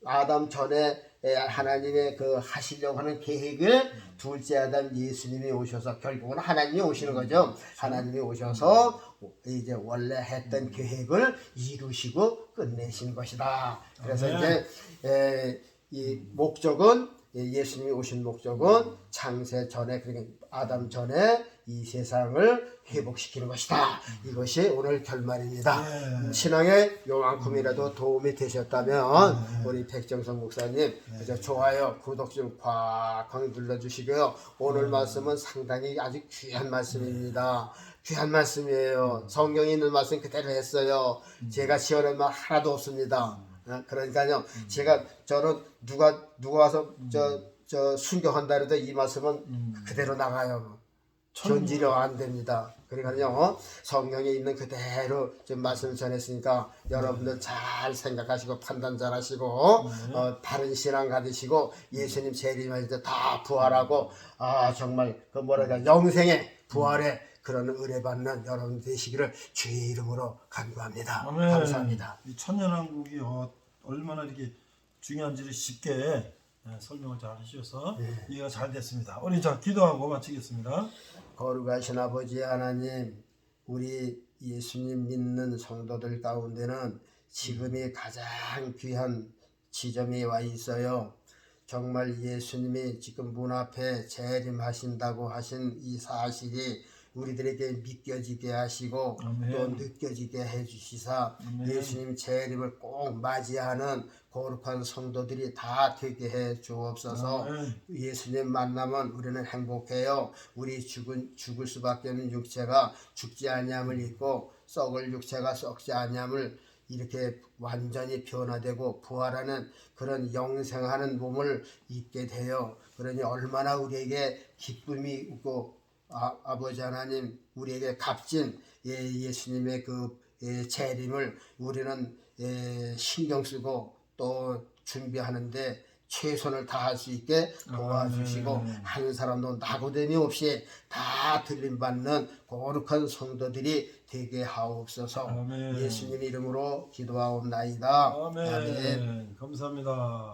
아담 전에 하나님의 그 하시려고 하는 계획을 둘째 아담 예수님이 오셔서 결국은 하나님이 오시는 거죠. 하나님이 오셔서 이제 원래 했던 계획을 이루시고 끝내신 것이다. 그래서 이제 이 목적은 예수님이 오신 목적은 창세 전에 그러니까 아담 전에 이 세상을 회복시키는 것이다. 이것이 오늘 결말입니다. 신앙에 요만큼이라도 도움이 되셨다면 우리 백정성 목사님 그저 좋아요 구독 좀 꽉꽉 눌러주시고요. 오늘 말씀은 상당히 아주 귀한 말씀입니다. 귀한 말씀이에요. 성경에 있는 말씀 그대로 했어요. 제가 지어낸 말 하나도 없습니다. 그러니까요, 저는 누가 와서 저 순교한다 해도 이 말씀은 그대로 나가요. 견지려 안 됩니다. 그러니까요, 성경에 있는 그대로 지금 말씀을 전했으니까 여러분들 잘 생각하시고 판단 잘 하시고 바른 신앙 가지시고 예수님 재림할 때 다 부활하고 정말 그 뭐랄까 영생의 부활에 그런 은혜 받는 여러분 되시기를 주의 이름으로 간구합니다. 아멘. 감사합니다. 이 천년왕국이 얼마나 이렇게 중요한지를 쉽게 설명을 잘 해주셔서 이해가 잘 됐습니다. 우리 자 기도하고 마치겠습니다. 거룩하신 아버지 하나님, 우리 예수님 믿는 성도들 가운데는 지금이 가장 귀한 지점에 와 있어요. 정말 예수님이 지금 문 앞에 재림하신다고 하신 이 사실이 우리들에게 믿겨지게 하시고 아멘. 또 느껴지게 해주시사 아멘. 예수님 재림을 꼭 맞이하는 거룩한 성도들이 다 되게 해 주옵소서. 아멘. 예수님 만나면 우리는 행복해요. 우리 죽을 수밖에 없는 육체가 죽지 아니함을 믿고 썩을 육체가 썩지 아니함을 이렇게 완전히 변화되고 부활하는 그런 영생하는 몸을 입게 되어 그러니 얼마나 우리에게 기쁨이 있고 아버지 하나님 우리에게 값진 예수님의 그 재림을 우리는 신경 쓰고 또 준비하는데 최선을 다할 수 있게 도와주시고 아멘. 한 사람도 낙오됨이 없이 다 들림받는 거룩한 성도들이 되게 하옵소서. 아멘. 예수님 이름으로 기도하옵나이다. 아멘. 감사합니다.